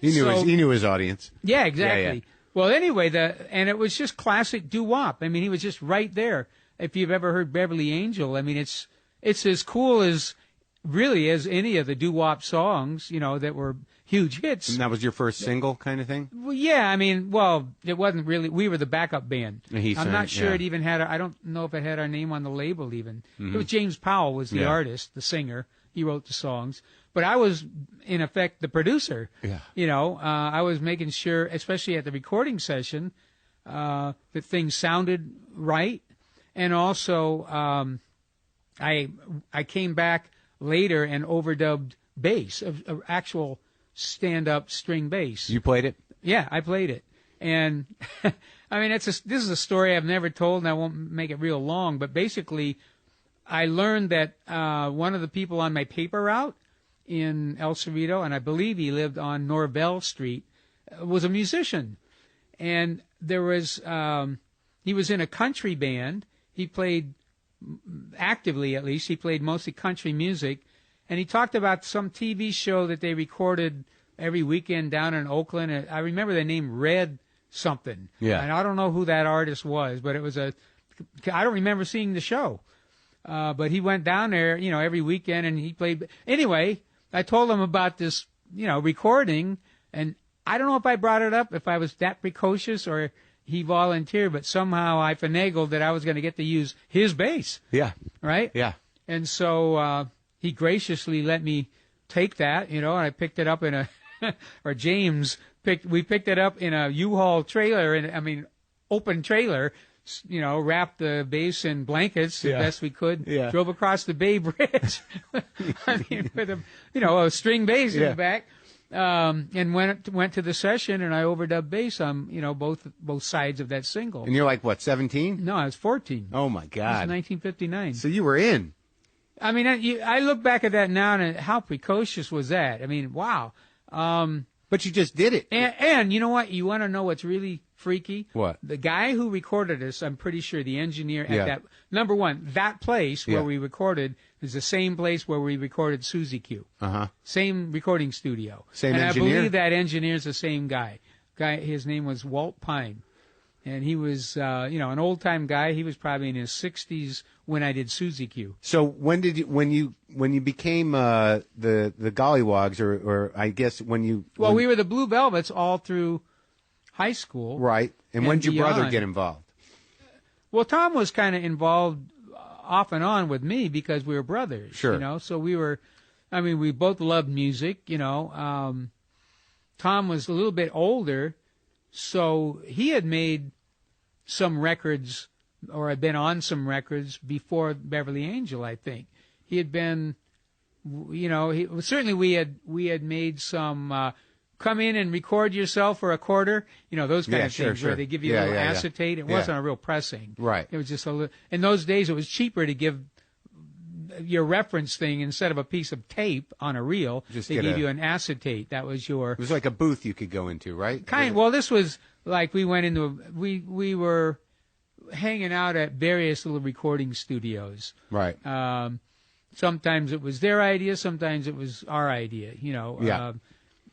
He knew his audience. Yeah, exactly. Yeah. Well, anyway, and it was just classic doo-wop. I mean, he was just right there. If you've ever heard Beverly Angel, I mean, it's as cool as any of the doo-wop songs, that were huge hits. And that was your first single kind of thing? Well, yeah, I mean, well, it wasn't really. We were the backup band. I'm not sure it even had. I don't know if it had our name on the label even. It was James Powell was the artist, the singer. He wrote the songs, but I was in effect the producer. Yeah. You know, I was making sure, especially at the recording session, that things sounded right, and also I came back later and overdubbed bass, of actual stand-up string bass. You played it? Yeah, I played it. And, I mean, this is a story I've never told, and I won't make it real long, but basically, I learned that one of the people on my paper route in El Cerrito, and I believe he lived on Norvell Street, was a musician. And there was, he was in a country band. He played, actively at least, he played mostly country music. And he talked about some TV show that they recorded every weekend down in Oakland. I remember the name Red something. Yeah. And I don't know who that artist was, but it was I don't remember seeing the show. But he went down there, you know, every weekend and he played. Anyway, I told him about this, you know, recording, and I don't know if I brought it up, if I was that precocious or he volunteered, but somehow I finagled that I was going to get to use his bass. Yeah. Right? Yeah. And so he graciously let me take that, you know, and I picked it up in a, or James we picked it up in a U-Haul trailer, and I mean, open trailer, you know, wrapped the bass in blankets the best we could, drove across the Bay Bridge, I mean, with a string bass in the back, and went to the session, and I overdubbed bass on, you know, both sides of that single. And you're like, what, 17? No, I was 14. Oh, my God. It was 1959. So you were in. I mean, I look back at that now, and how precocious was that? I mean, wow. But you just did it. And you know what? You want to know what's really freaky? What? The guy who recorded us, I'm pretty sure the engineer at that, number one, that place where we recorded is the same place where we recorded Suzy Q. Uh-huh. Same recording studio. Same and engineer? I believe that engineer's the same guy. His name was Walt Pine. And he was, an old-time guy. He was probably in his 60s when I did Suzy Q. So when you became the Gollywogs, or I guess we were the Blue Velvets all through high school. Right. And when did your brother get involved? Well, Tom was kind of involved off and on with me because we were brothers. Sure. You know, so we both loved music, you know. Tom was a little bit older, so he had made some records, or had been on some records before Beverly Angel, I think. He had been, you know, certainly we had made some, come in and record yourself for a quarter, you know, those kind of things where they give you a little acetate. It wasn't a real pressing. Right. It was just a little, in those days it was cheaper to give your reference thing instead of a piece of tape on a reel. They gave you an acetate. That was your. It was like a booth you could go into, right? Well, this was like we went into we were hanging out at various little recording studios. Right. Sometimes it was their idea, sometimes it was our idea, you know. Yeah.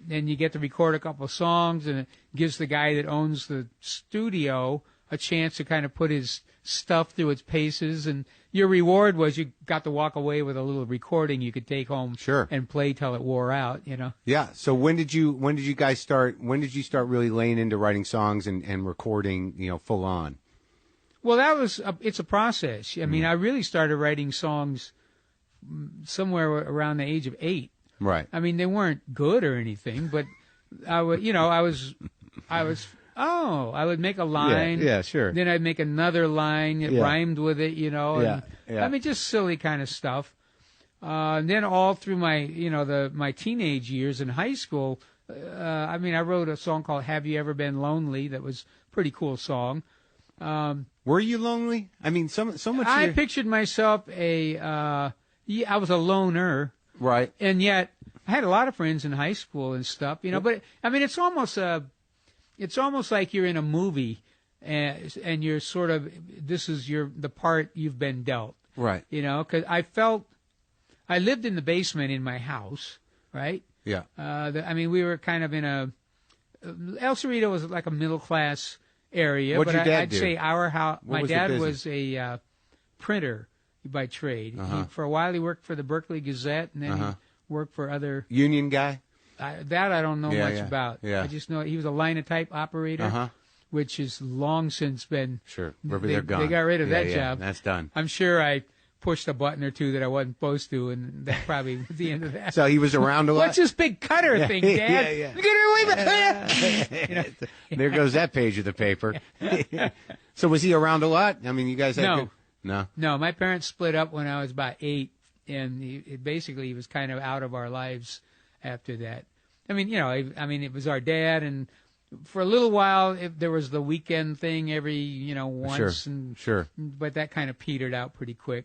And you get to record a couple of songs, and it gives the guy that owns the studio a chance to kind of put his stuff through its paces, and your reward was you got to walk away with a little recording you could take home and play till it wore out, you know. Yeah. So when did you start really laying into writing songs and recording, you know, full on? Well, it's a process. I mean, I really started writing songs somewhere around the age of 8. Right. I mean, they weren't good or anything, but I would make a line. Yeah, sure. Then I'd make another line that rhymed with it, you know. I mean, just silly kind of stuff. And then all through my, my teenage years in high school, I wrote a song called "Have You Ever Been Lonely?" that was a pretty cool song. Were you lonely? I mean, so much. I pictured myself I was a loner. Right. And yet, I had a lot of friends in high school and stuff, you know. But I mean, it's almost like you're in a movie, and you're sort of this is the part you've been dealt. Right. You know, because I lived in the basement in my house, right? Yeah. We were kind of in El Cerrito was like a middle class area. What'd your dad I'd do? say our house. My dad was a printer by trade. Uh-huh. For a while, he worked for the Berkeley Gazette, and then he worked for other union guy. That I don't know much about. Yeah. I just know he was a linotype operator, which has long since been. Sure. They're gone. They got rid of that job. That's done. I'm sure I pushed a button or two that I wasn't supposed to, and that probably was the end of that. So he was around a lot? What's this big cutter thing, Dad? Yeah. Get away with it! There goes that page of the paper. So was he around a lot? I mean, you guys had No. No? No, my parents split up when I was about 8, and he was kind of out of our lives after that. I mean, it was our dad, and for a little while, there was the weekend thing every, once. Sure. But that kind of petered out pretty quick.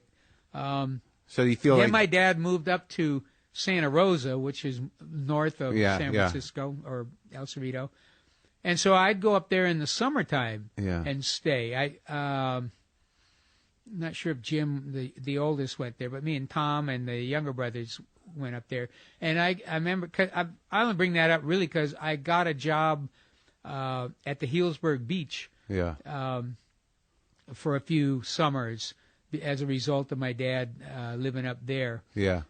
So you feel Then my dad moved up to Santa Rosa, which is north of San Francisco, or El Cerrito. And so I'd go up there in the summertime and stay. I'm not sure if Jim, the oldest, went there, but me and Tom and the younger brothers went up there. And I remember, I only bring that up really because I got a job at the Healdsburg Beach for a few summers as a result of my dad living up there. Yeah.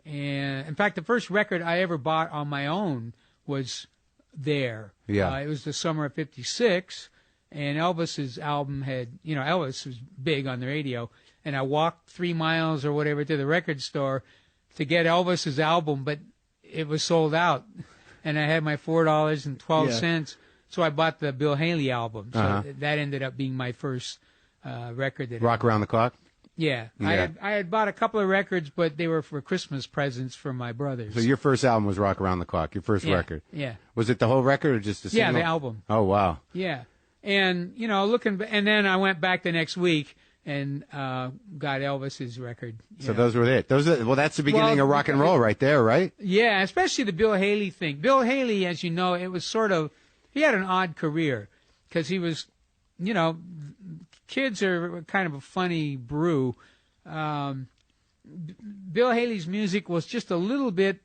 And in fact, the first record I ever bought on my own was there. Yeah. It was the summer of '56, and Elvis's album had, Elvis was big on the radio, and I walked 3 miles or whatever to the record store to get Elvis's album, but it was sold out, and I had my $4.12, so I bought the Bill Haley album. So that ended up being my first record. That Rock Around the Clock? Yeah. I had bought a couple of records, but they were for Christmas presents for my brothers. So your first album was Rock Around the Clock, your first record? Yeah. Was it the whole record or just a single? Yeah, the album. Oh, wow. Yeah. And, and then I went back the next week and got Elvis's record. So those were it. That's the beginning of rock and roll right there, right? Yeah, especially the Bill Haley thing. Bill Haley, as you know, it was he had an odd career because he was, kids are kind of a funny brew. Bill Haley's music was just a little bit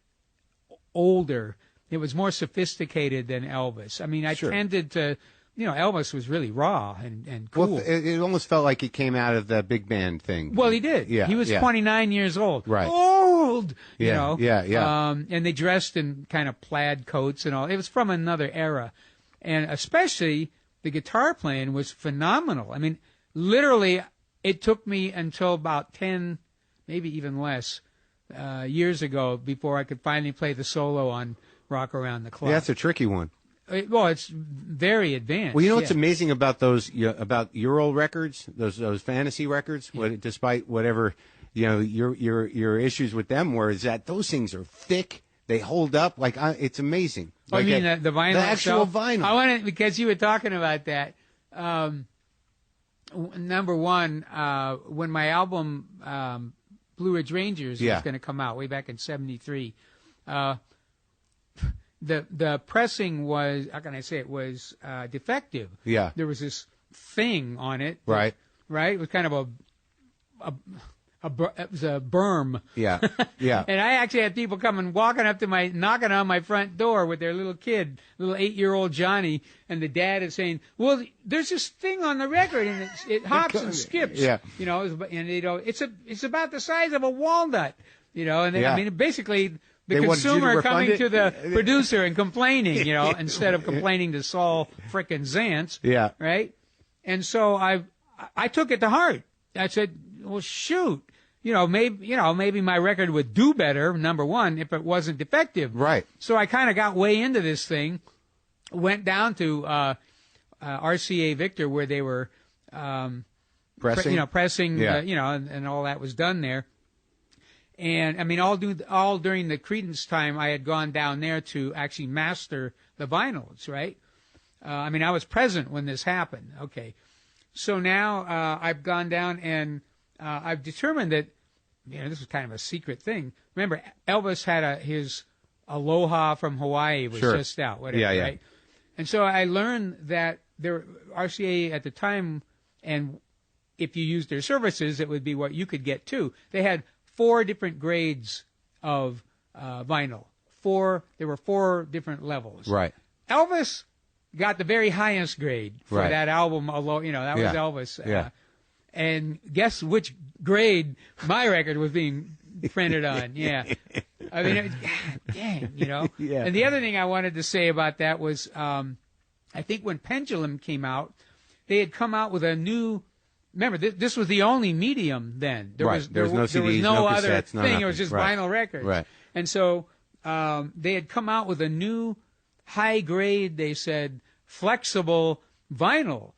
older. It was more sophisticated than Elvis. I mean, I tended to, Elvis was really raw and cool. Well, it almost felt like it came out of the big band thing. Well, he did. Yeah, he was 29 years old. Right. Old, Yeah. And they dressed in kind of plaid coats and all. It was from another era. And especially the guitar playing was phenomenal. I mean, literally, it took me until about 10, maybe even less, years ago before I could finally play the solo on Rock Around the Clock. Yeah, that's a tricky one. It's very advanced. Well, you know what's amazing about those, about Euro records, those fantasy records, despite whatever, your issues with them were, is that those things are thick. They hold up. It's amazing. Oh, you mean the vinyl? The actual itself? vinyl. I want to, because you were talking about that. Number one, when my album Blue Ridge Rangers was going to come out way back in '73, the pressing was, how can I say, it was defective. Yeah. There was this thing on it. Right. Right. It was kind of it was a berm. Yeah. Yeah. And I actually had people walking up to knocking on my front door with their little kid, little 8-year-old Johnny, and the dad is saying, "Well, there's this thing on the record, and it hops and skips." Yeah. It's about the size of a walnut. And Yeah. I mean, basically, the They wanted you to consumer refund coming it? to the producer and complaining, instead of complaining to Saul frickin' Zantz. Yeah. Right. And so I took it to heart. I said, "Well, shoot. Maybe my record would do better, number one, if it wasn't defective." Right. So I kind of got way into this thing, went down to RCA Victor where they were Pressing. pressing, and all that was done there. And I mean, all during the Creedence time, I had gone down there to actually master the vinyls, right? I mean, I was present when this happened. Okay. So now I've gone down and I've determined that, this is kind of a secret thing. Remember, Elvis had his Aloha from Hawaii was just out, whatever, right? And so I learned that RCA at the time, and if you used their services, it would be what you could get too. They had 4 different grades of vinyl. There were 4 different levels. Right. Elvis got the very highest grade for that album. Although that was Elvis. Yeah. And guess which grade my record was being printed on? Yeah. I mean, dang, Yeah. And the other thing I wanted to say about that was, I think when Pendulum came out, they had come out with a new. Remember, this was the only medium then. There was no CDs, there was no no cassettes, other no thing. nothing. It was just Right. vinyl records. Right. And so they had come out with a new high grade, they said, flexible vinyl,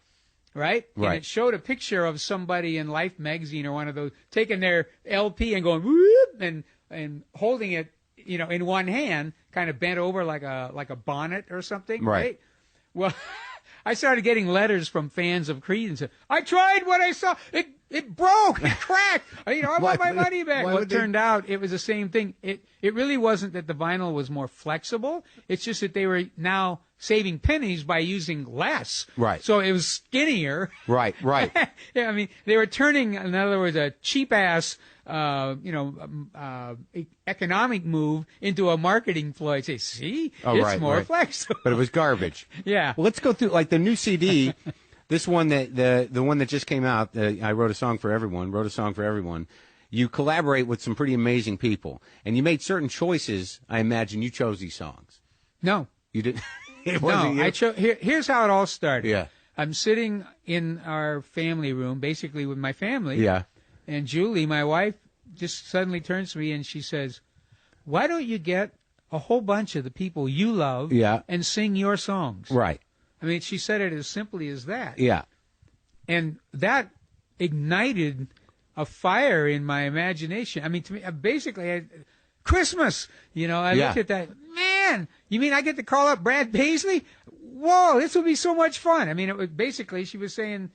right? And it showed a picture of somebody in Life magazine or one of those taking their LP and going whoop and holding it, in one hand, kind of bent over like a bonnet or something, right? Well, I started getting letters from fans of Creed and said, I tried what I saw. It broke. It cracked. I want my money back. Well, it turned out it was the same thing. It really wasn't that the vinyl was more flexible. It's just that they were now saving pennies by using less. Right. So it was skinnier. Right. Yeah, I mean, they were turning, in other words, a cheap-ass, economic move into a marketing ploy. Say, see, it's more flexible. But it was garbage. Yeah. Well, let's go through like the new CD. This one the one that just came out. I wrote a song for everyone. You collaborate with some pretty amazing people, and you made certain choices. I imagine you chose these songs. No, you didn't. I chose. Here's how it all started. Yeah. I'm sitting in our family room, basically with my family. Yeah. And Julie, my wife, just suddenly turns to me and she says, "Why don't you get a whole bunch of the people you love and sing your songs?" Right. I mean, she said it as simply as that. Yeah. And that ignited a fire in my imagination. I mean, to me, basically, Christmas, I looked at that. Man, you mean I get to call up Brad Paisley? Whoa, this would be so much fun. I mean, it was basically, she was saying,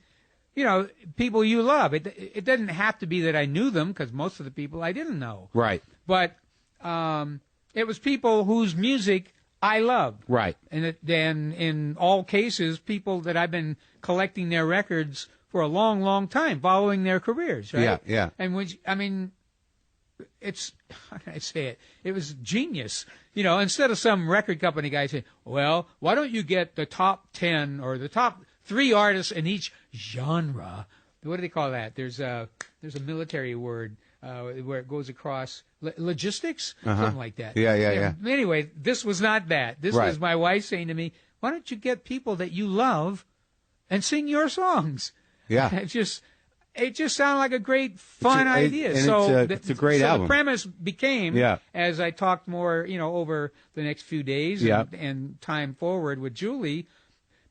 people you love. It doesn't have to be that I knew them, because most of the people I didn't know. Right. But it was people whose music I love. Right. And then in all cases, people that I've been collecting their records for a long, long time, following their careers, right? Yeah. And it's, how can I say it? It was genius. Instead of some record company guy saying, well, why don't you get the top 10 or the top 3 artists in each genre? What do they call that? There's a military word where it goes across logistics, something like that. Yeah. Anyway, this was not that. This was my wife saying to me, why don't you get people that you love and sing your songs? Yeah. It just sounded like a great, fun idea. It's a great album. The premise became, as I talked more, over the next few days and time forward with Julie,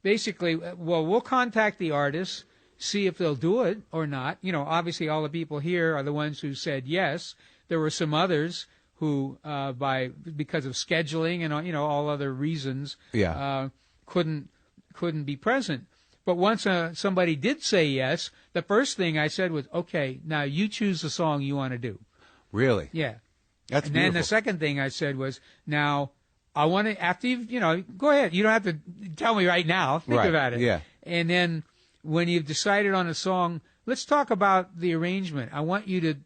basically, we'll contact the artists, see if they'll do it or not. Obviously all the people here are the ones who said yes. There were some others who, because of scheduling and all other reasons, couldn't be present. But once somebody did say yes, the first thing I said was, okay, now you choose the song you want to do. Really? Yeah. That's and beautiful. then the second thing I said was, now I want to, after you've, go ahead. You don't have to tell me right now. Think about it. Yeah. And then when you've decided on a song, let's talk about the arrangement. I want you to,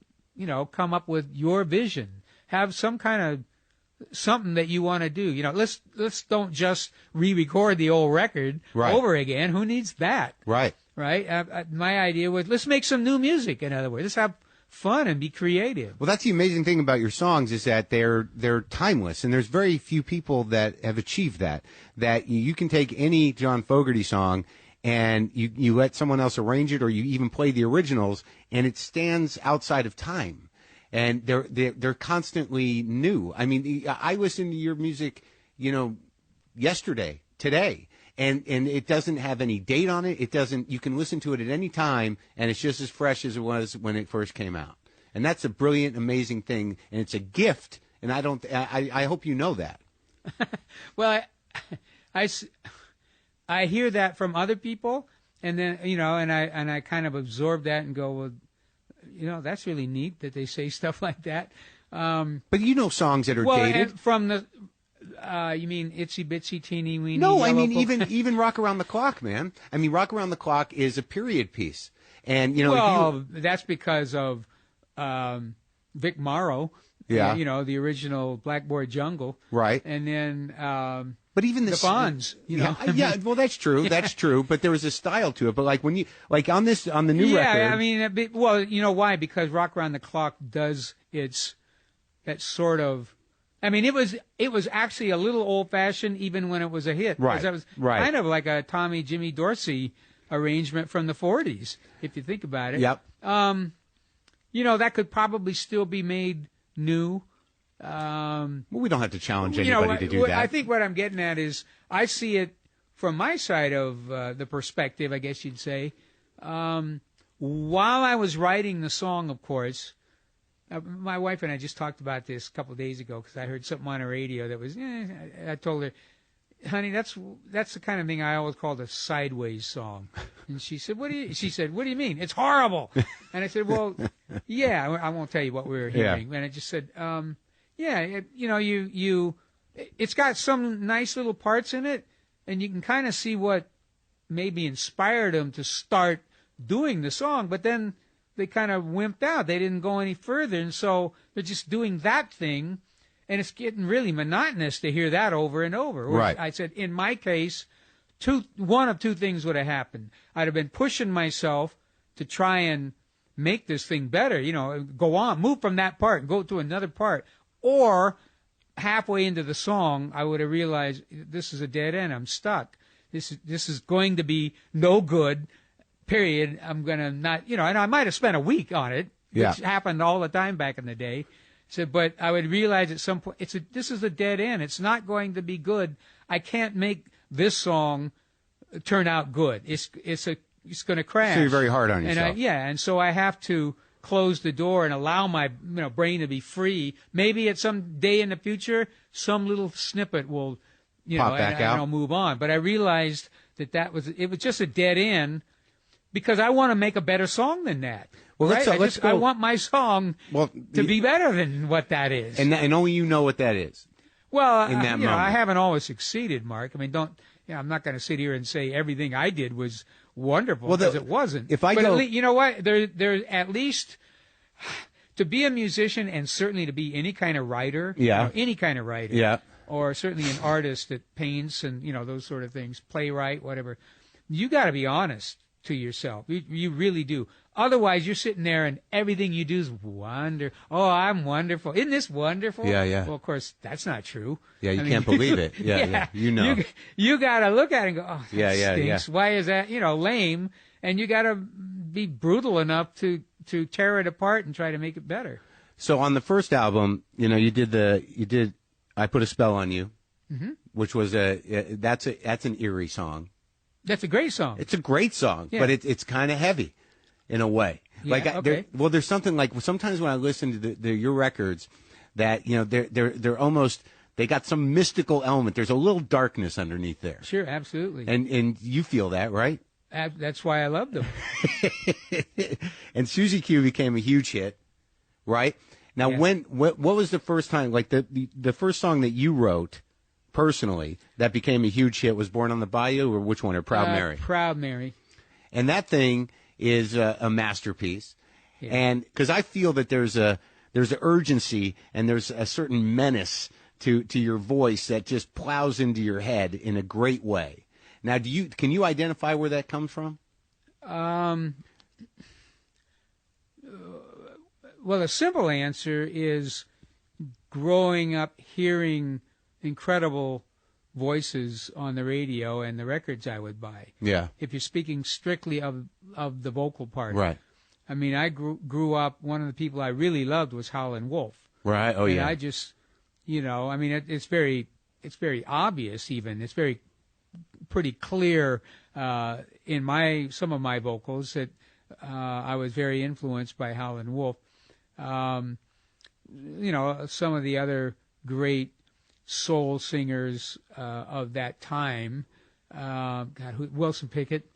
come up with your vision. Have some kind of something that you want to do. Let's don't just re-record the old record over again. Who needs that? Right. My idea was, let's make some new music. In other words, let's have fun and be creative. Well, that's the amazing thing about your songs is that they're timeless, and there's very few people that have achieved that. That you can take any John Fogerty song and you let someone else arrange it, or you even play the originals, and it stands outside of time. And they're constantly new. I mean, I listened to your music, yesterday, today, and it doesn't have any date on it. It doesn't. You can listen to it at any time, and it's just as fresh as it was when it first came out. And that's a brilliant, amazing thing, and it's a gift. And I hope you know that. Well, I hear that from other people, and then and I kind of absorb that and go, well, that's really neat that they say stuff like that. But songs that are dated. And from the, you mean Itsy Bitsy Teeny Weeny? No, I mean even Rock Around the Clock, man. I mean Rock Around the Clock is a period piece, and that's because of Vic Morrow. Yeah. The original Blackboard Jungle. Right. And then. But even the Fonz, Yeah, well, that's true. That's true. But there was a style to it. But like when you, on the new record. Yeah, I mean, why? Because Rock Around the Clock does that sort of I mean, it was actually a little old-fashioned even when it was a hit. Right. 'Cause that was Right. kind of like a Jimmy Dorsey arrangement from the 40s, if you think about it. Yep. That could probably still be made new. Well, we don't have to challenge anybody to do that. I think what I'm getting at is I see it from my side of the perspective, I guess you'd say. While I was writing the song, of course, my wife and I just talked about this a couple of days ago because I heard something on the radio that was, I told her, honey, that's the kind of thing I always called a sideways song. And she said, what do you mean? It's horrible. And I said, well, yeah, I won't tell you what we were hearing. Yeah. And I just said, it's got some nice little parts in it, and you can kind of see what maybe inspired them to start doing the song, but then they kind of wimped out. They didn't go any further, and so they're just doing that thing, and it's getting really monotonous to hear that over and over. Right. I said, in my case, one of two things would have happened. I'd have been pushing myself to try and make this thing better, go on, move from that part and go to another part. Or halfway into the song, I would have realized this is a dead end. I'm stuck. This is going to be no good. Period. I'm gonna not, and I might have spent a week on it, which happened all the time back in the day. So, but I would realize at some point this is a dead end. It's not going to be good. I can't make this song turn out good. It's going to crash. So you're very hard on yourself. And so I have to close the door and allow my brain to be free. Maybe at some day in the future, some little snippet will, pop back out. And I'll move on. But I realized it was just a dead end because I want to make a better song than that. Well, right? let's go. I want my song to be better than what that is. And only you know what that is. Well, in that moment. I haven't always succeeded, Mark. I mean, I'm not going to sit here and say everything I did was wonderful because it wasn't. You know what? There at least to be a musician and certainly to be any kind of writer. Yeah. Any kind of writer. Yeah. Or certainly an artist that paints and those sort of things, playwright, whatever. You got to be honest to yourself. You really do. Otherwise, you're sitting there and everything you do is wonderful. Oh, I'm wonderful. Isn't this wonderful? Yeah, yeah. Well, of course, that's not true. Yeah, you can't believe it. Yeah. You got to look at it and go, oh, that stinks. Yeah. Why is that, lame? And you got to be brutal enough to tear it apart and try to make it better. So on the first album, you did I Put a Spell on You, which was that's an eerie song. That's a great song. It's a great song, but it's kind of heavy in a way. Yeah, There's something like sometimes when I listen to your records that, they're almost, they got some mystical element. There's a little darkness underneath there. Sure, absolutely. And you feel that, right? That's why I loved them. And Susie Q became a huge hit, right? Now, what was the first time, like the first song that you wrote personally that became a huge hit was Born on the Bayou, or which one, or Proud Mary? Proud Mary. And that thing is a masterpiece. Yeah. And because I feel that there's an urgency and there's a certain menace to your voice that just plows into your head in a great way. Now, can you identify where that comes from? Well, the simple answer is growing up hearing incredible voices on the radio and the records I would buy. Yeah. If you're speaking strictly of the vocal part. Right. I mean, I grew up, one of the people I really loved was Howlin' Wolf. Right. Oh, and yeah. I just, I mean, it's very obvious even. It's pretty clear in some of my vocals that I was very influenced by Howlin' Wolf. Some of the other great soul singers of that time, Wilson Pickett,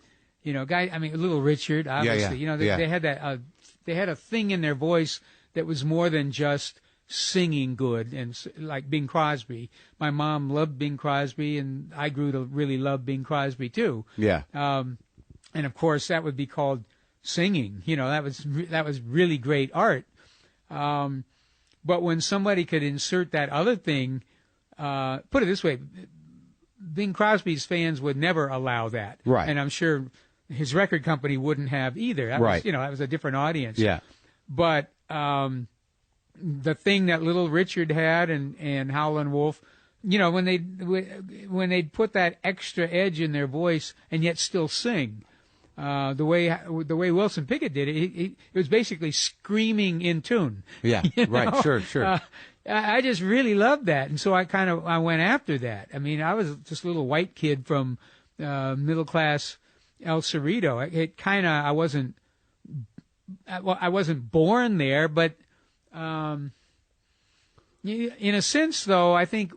Little Richard, obviously. Yeah. They had that. They had a thing in their voice that was more than just singing good, and like Bing Crosby. My mom loved Bing Crosby, and I grew to really love Bing Crosby too. Yeah. And of course, that would be called singing. That was really great art. But when somebody could insert that other thing, put it this way, Bing Crosby's fans would never allow that. Right. And I'm sure his record company wouldn't have either. That right. was, that was a different audience. Yeah. But the thing that Little Richard had and Howlin' Wolf, when they'd put that extra edge in their voice and yet still sing. The way Wilson Pickett did it, it was basically screaming in tune. Yeah, right, sure. I just really loved that, and so I went after that. I mean, I was just a little white kid from middle class El Cerrito. I wasn't born there, but in a sense, though, I think,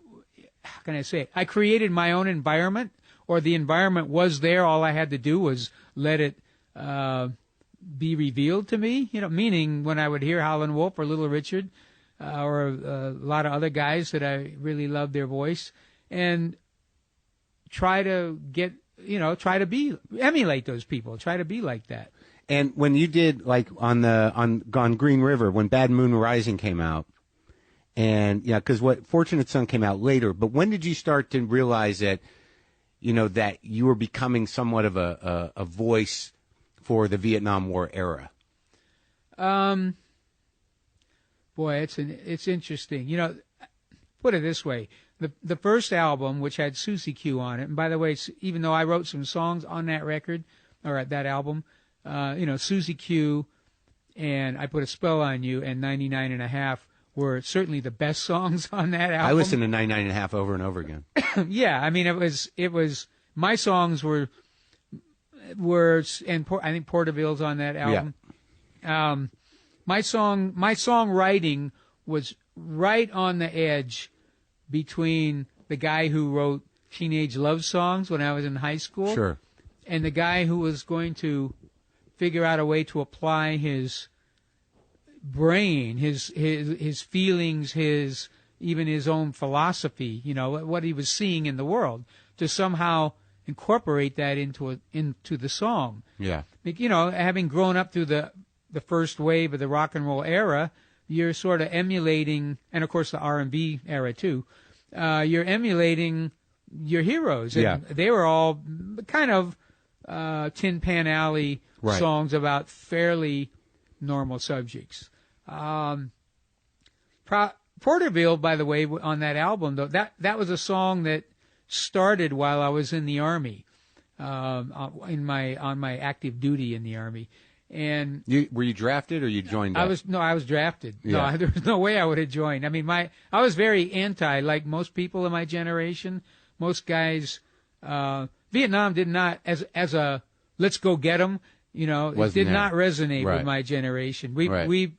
how can I say it? I created my own environment, or the environment was there. All I had to do was let it be revealed to me. Meaning when I would hear Howlin' Wolf or Little Richard, or a lot of other guys that I really loved their voice, and try to emulate those people, try to be like that. And when you did, like, on Green River, when Bad Moon Rising came out, and because Fortunate Son came out later, but when did you start to realize that, that you were becoming somewhat of a voice for the Vietnam War era? Boy, it's interesting. Put it this way: the first album, which had Susie Q on it, and by the way, even though I wrote some songs on that record or that album, Susie Q and I Put a Spell on You and 99 and a Half were certainly the best songs on that album. I listened to 99 and a Half over and over again. Yeah, I mean, it was my songs were, and I think Porterville's on that album. Yeah. My songwriting was right on the edge between the guy who wrote teenage love songs when I was in high school, sure, and the guy who was going to figure out a way to apply his brain, his feelings, even his own philosophy, what he was seeing in the world, to somehow incorporate that into the song. Yeah. Having grown up through the first wave of the rock and roll era, you're sort of emulating, and of course the R&B era too, you're emulating your heroes. And yeah. They were all kind of Tin Pan Alley right. songs about fairly normal subjects. Porterville, by the way, on that album, though, that was a song that started while I was in the Army, on my active duty in the Army. And were you drafted or you joined up? I was drafted. Yeah. No, there was no way I would have joined. I mean, I was very anti, like most people in my generation. Most guys, Vietnam did not, as a let's go get them, it did not resonate right. with my generation. We right. we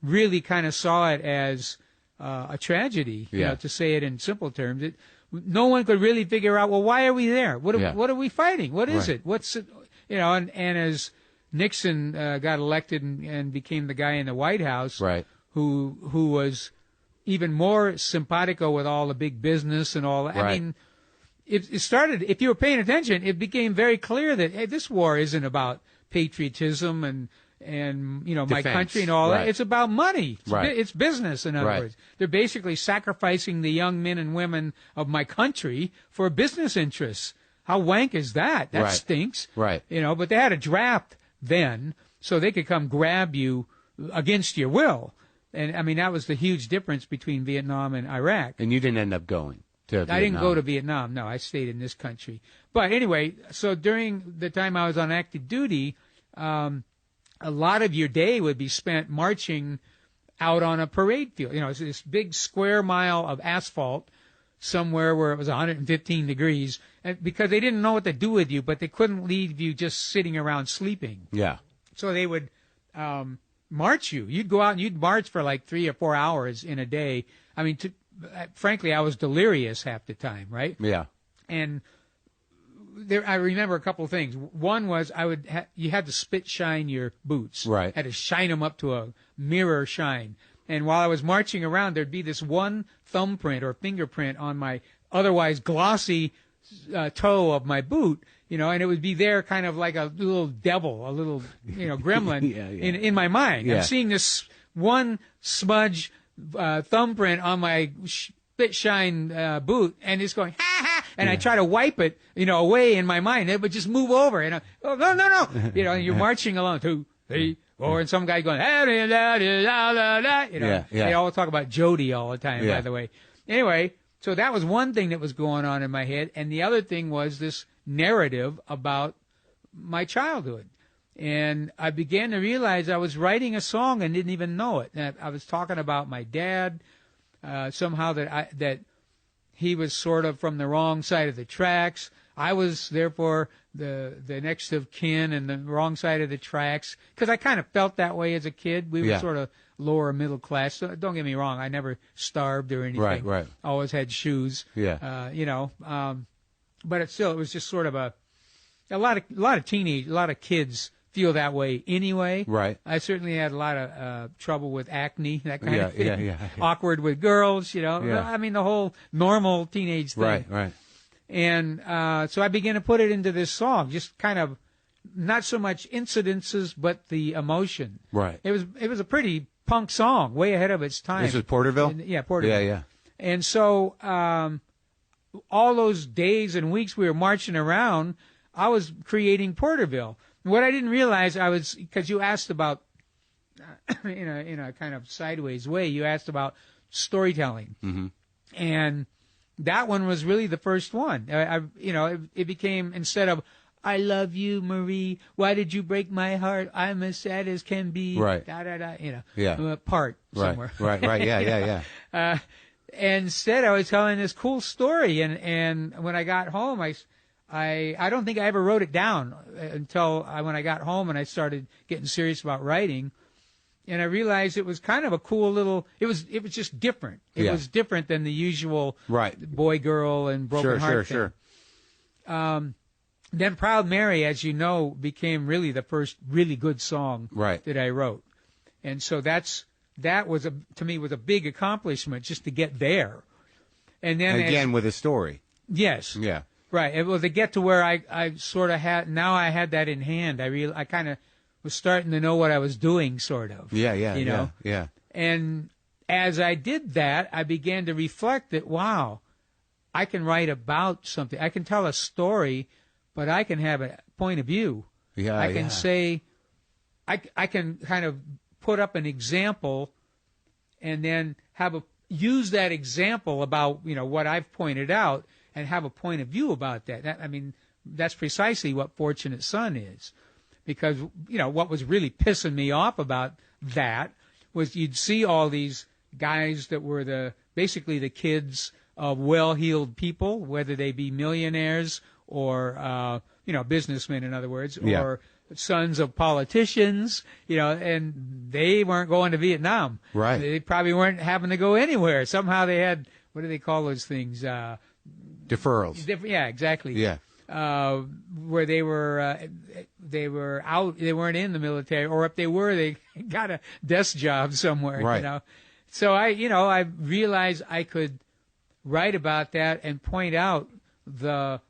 really kind of saw it as a tragedy, yeah. To say it in simple terms. No one could really figure out, well, why are we there? What are we fighting? What is right. it? What's it? And as Nixon got elected and became the guy in the White House, right. who was even more simpatico with all the big business and all that. Right. I mean, it started, if you were paying attention, it became very clear that, hey, this war isn't about patriotism and Defense. my country and all right. that. It's about money. Right. It's business, in other right. words. They're basically sacrificing the young men and women of my country for business interests. How wank is that? That right. stinks. Right. But they had a draft then, so they could come grab you against your will. And, I mean, that was the huge difference between Vietnam and Iraq. And you didn't end up going to Vietnam. I didn't go to Vietnam. No, I stayed in this country. But anyway, so during the time I was on active duty, a lot of your day would be spent marching out on a parade field. It's this big square mile of asphalt somewhere where it was 115 degrees, because they didn't know what to do with you, but they couldn't leave you just sitting around sleeping. Yeah. So they would march you. You'd go out and you'd march for like 3 or 4 hours in a day. I mean, frankly, I was delirious half the time, right? Yeah. And I remember a couple of things. One was you had to spit shine your boots. Right. Had to shine them up to a mirror shine. And while I was marching around, there'd be this one thumbprint or fingerprint on my otherwise glossy toe of my boot, and it would be there kind of like a little devil, a little, gremlin yeah. in my mind. Yeah. I'm seeing this one smudge thumbprint on my spit shine boot, and it's going, ha ha, and I try to wipe it, away in my mind. It would just move over, and no. And you're marching along, 2, 3, Or and some guy going, you know, Yeah. they all talk about Jody all the time, Yeah. by the way. Anyway, so that was one thing that was going on in my head. And the other thing was this narrative about my childhood. And I began to realize I was writing a song and didn't even know it. And I was talking about my dad, somehow that he was sort of from the wrong side of the tracks. I was therefore the next of kin and the wrong side of the tracks, because I kind of felt that way as a kid. We were sort of lower middle class. So don't get me wrong, I never starved or anything. Right. Always had shoes. Yeah. You know, but it was just sort of a lot of kids feel that way anyway. Right. I certainly had a lot of trouble with acne, that kind of thing. Yeah. Awkward with girls, you know. Yeah. I mean, the whole normal teenage thing. Right. And so I began to put it into this song, just kind of not so much incidences, but the emotion. Right. It was a pretty punk song, way ahead of its time. This was Porterville? Yeah, Porterville. Yeah. And so all those days and weeks we were marching around, I was creating Porterville. What I didn't realize, because you asked about, in a kind of sideways way, you asked about storytelling. Mm-hmm. And that one was really the first one. It became, instead of, I love you, Marie, why did you break my heart? I'm as sad as can be. Right. Part somewhere. Right. Yeah. Instead, I was telling this cool story, and when I got home, I don't think I ever wrote it down until when I got home and I started getting serious about writing. And I realized it was kind of a cool little. It was just different. It was different than the usual boy, girl, and broken heart thing. Sure. Then Proud Mary, as you know, became really the first really good song that I wrote, and so that was to me a big accomplishment just to get there. And then again with a story. Yes. Yeah. Right. Well, to get to where I sort of had, now I had that in hand. I kind of was starting to know what I was doing, sort of. Yeah. You know? Yeah. And as I did that, I began to reflect that, wow, I can write about something. I can tell a story, but I can have a point of view. Yeah. I can say, I can kind of put up an example and then use that example about, what I've pointed out, and have a point of view about that. That's precisely what Fortunate Son is. Because, what was really pissing me off about that was you'd see all these guys that were basically the kids of well-heeled people, whether they be millionaires or, businessmen, in other words, or sons of politicians, and they weren't going to Vietnam. Right. They probably weren't having to go anywhere. Somehow they had, what do they call those things? Deferrals. Yeah, exactly. Yeah. Where they were out, they weren't in the military, or if they were, they got a desk job somewhere. Right. So I realized I could write about that and point out the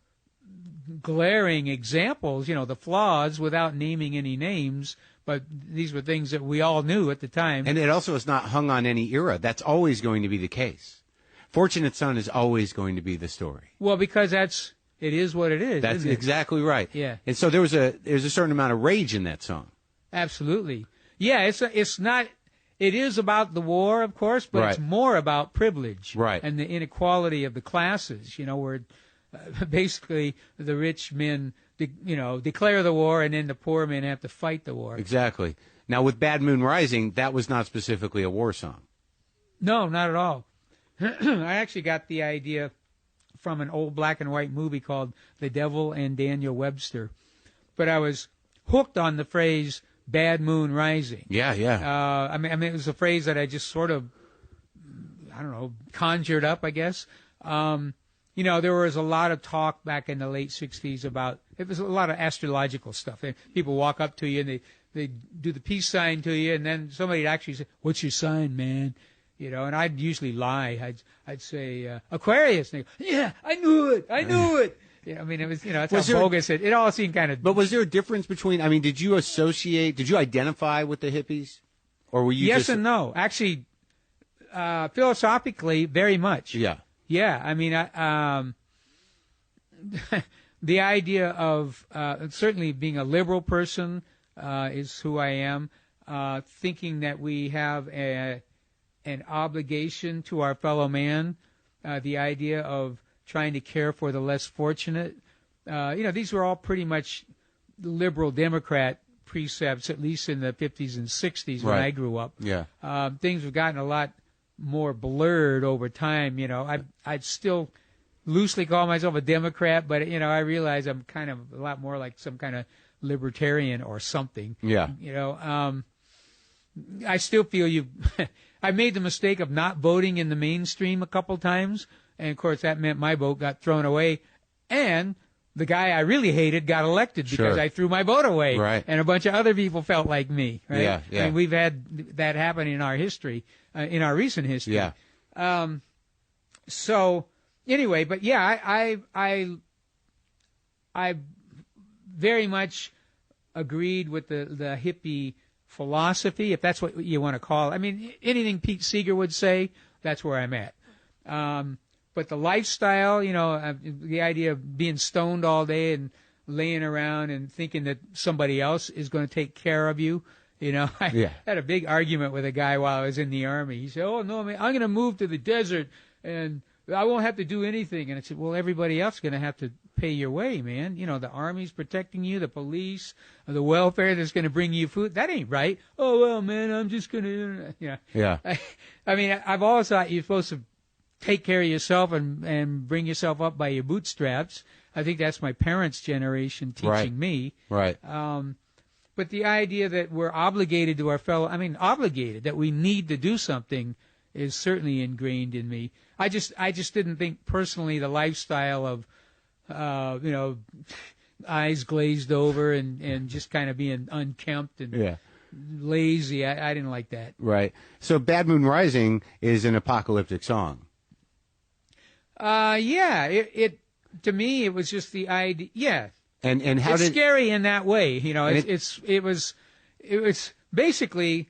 glaring examples, the flaws, without naming any names. But these were things that we all knew at the time. And it also is not hung on any era. That's always going to be the case. Fortunate Son is always going to be the story. Well, because it is what it is. That's exactly right. Yeah. And so there's a certain amount of rage in that song. Absolutely. Yeah, it's not. It is about the war, of course, but it's more about privilege and the inequality of the classes. Where basically the rich men, declare the war, and then the poor men have to fight the war. Exactly. Now, with Bad Moon Rising, that was not specifically a war song. No, not at all. I actually got the idea from an old black and white movie called The Devil and Daniel Webster. But I was hooked on the phrase Bad Moon Rising. Yeah. I mean, it was a phrase that I just sort of, conjured up, I guess. There was a lot of talk back in the late 60s about, it was a lot of astrological stuff. People walk up to you and they do the peace sign to you, and then somebody would actually say, "What's your sign, man?" And I'd usually lie. I'd say Aquarius. And they go, "Yeah, I knew it. It was, that's how bogus it all seemed kind of. But was there a difference between? Did you identify with the hippies, or were you? Yes and no. Actually, philosophically, very much. Yeah. Yeah. The idea of certainly being a liberal person is who I am. thinking that we have an obligation to our fellow man, the idea of trying to care for the less fortunate. These were all pretty much liberal Democrat precepts, at least in the 50s and 60s when I grew up. Yeah. Things have gotten a lot more blurred over time. I'd still loosely call myself a Democrat, but I realize I'm kind of a lot more like some kind of libertarian or something. Yeah. I still feel I made the mistake of not voting in the mainstream a couple times, and of course that meant my vote got thrown away, and the guy I really hated got elected because I threw my vote away. Right. And a bunch of other people felt like me. Right? Yeah, yeah. I mean, we've had that happen in our history, in our recent history. Yeah. So anyway, but yeah, I very much agreed with the hippie philosophy, if that's what you want to call it. I mean, anything Pete Seeger would say, that's where I'm at. But the lifestyle, the idea of being stoned all day and laying around and thinking that somebody else is going to take care of you. I had a big argument with a guy while I was in the Army. He said, "Oh, no, man, I'm going to move to the desert and I won't have to do anything." And I said, "Well, everybody else is going to have to pay your way, man. The Army's protecting you, the police, the welfare that's going to bring you food. That ain't right." "Oh, well, man, I'm just going to, Yeah. I mean, I've always thought you're supposed to take care of yourself and bring yourself up by your bootstraps. I think that's my parents' generation teaching me. Right. But the idea that we're obligated to our obligated, that we need to do something is certainly ingrained in me. I just didn't think personally the lifestyle of, eyes glazed over and just kind of being unkempt and lazy. I didn't like that. Right. So Bad Moon Rising is an apocalyptic song. It to me it was just the idea. Yeah, and how it's scary in that way. It was basically,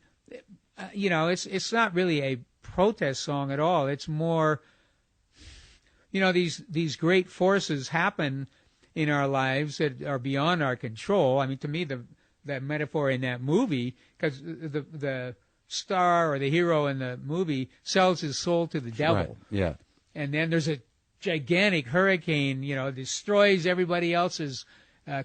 it's not really a protest song at all. It's more, these great forces happen in our lives that are beyond our control. I mean, to me, that metaphor in that movie, because the star or the hero in the movie sells his soul to the devil. Right. Yeah. And then there's a gigantic hurricane, destroys everybody else's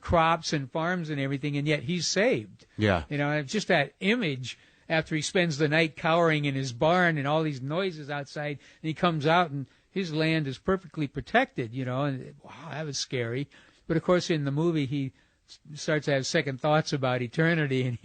crops and farms and everything, and yet he's saved. Yeah. It's just that image after he spends the night cowering in his barn and all these noises outside, and he comes out and his land is perfectly protected, and wow, that was scary. But of course, in the movie, he starts to have second thoughts about eternity, and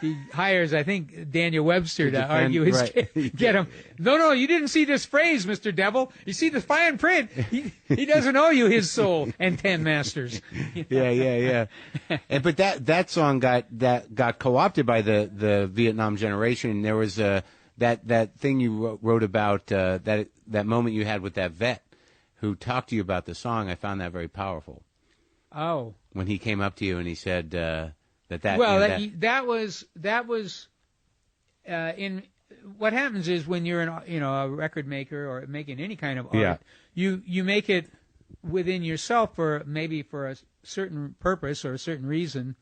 he hires, I think, Daniel Webster to argue his case. Get him. No, you didn't see this phrase, Mr. Devil. You see the fine print. He doesn't owe you his soul and 10 masters. Yeah. But that song got co-opted by the Vietnam generation. There was that thing you wrote about that moment you had with that vet who talked to you about the song. I found that very powerful. Oh. When he came up to you and he said that. That was in what happens is when you're a record maker or making any kind of art, you make it within yourself for a certain purpose or a certain reason,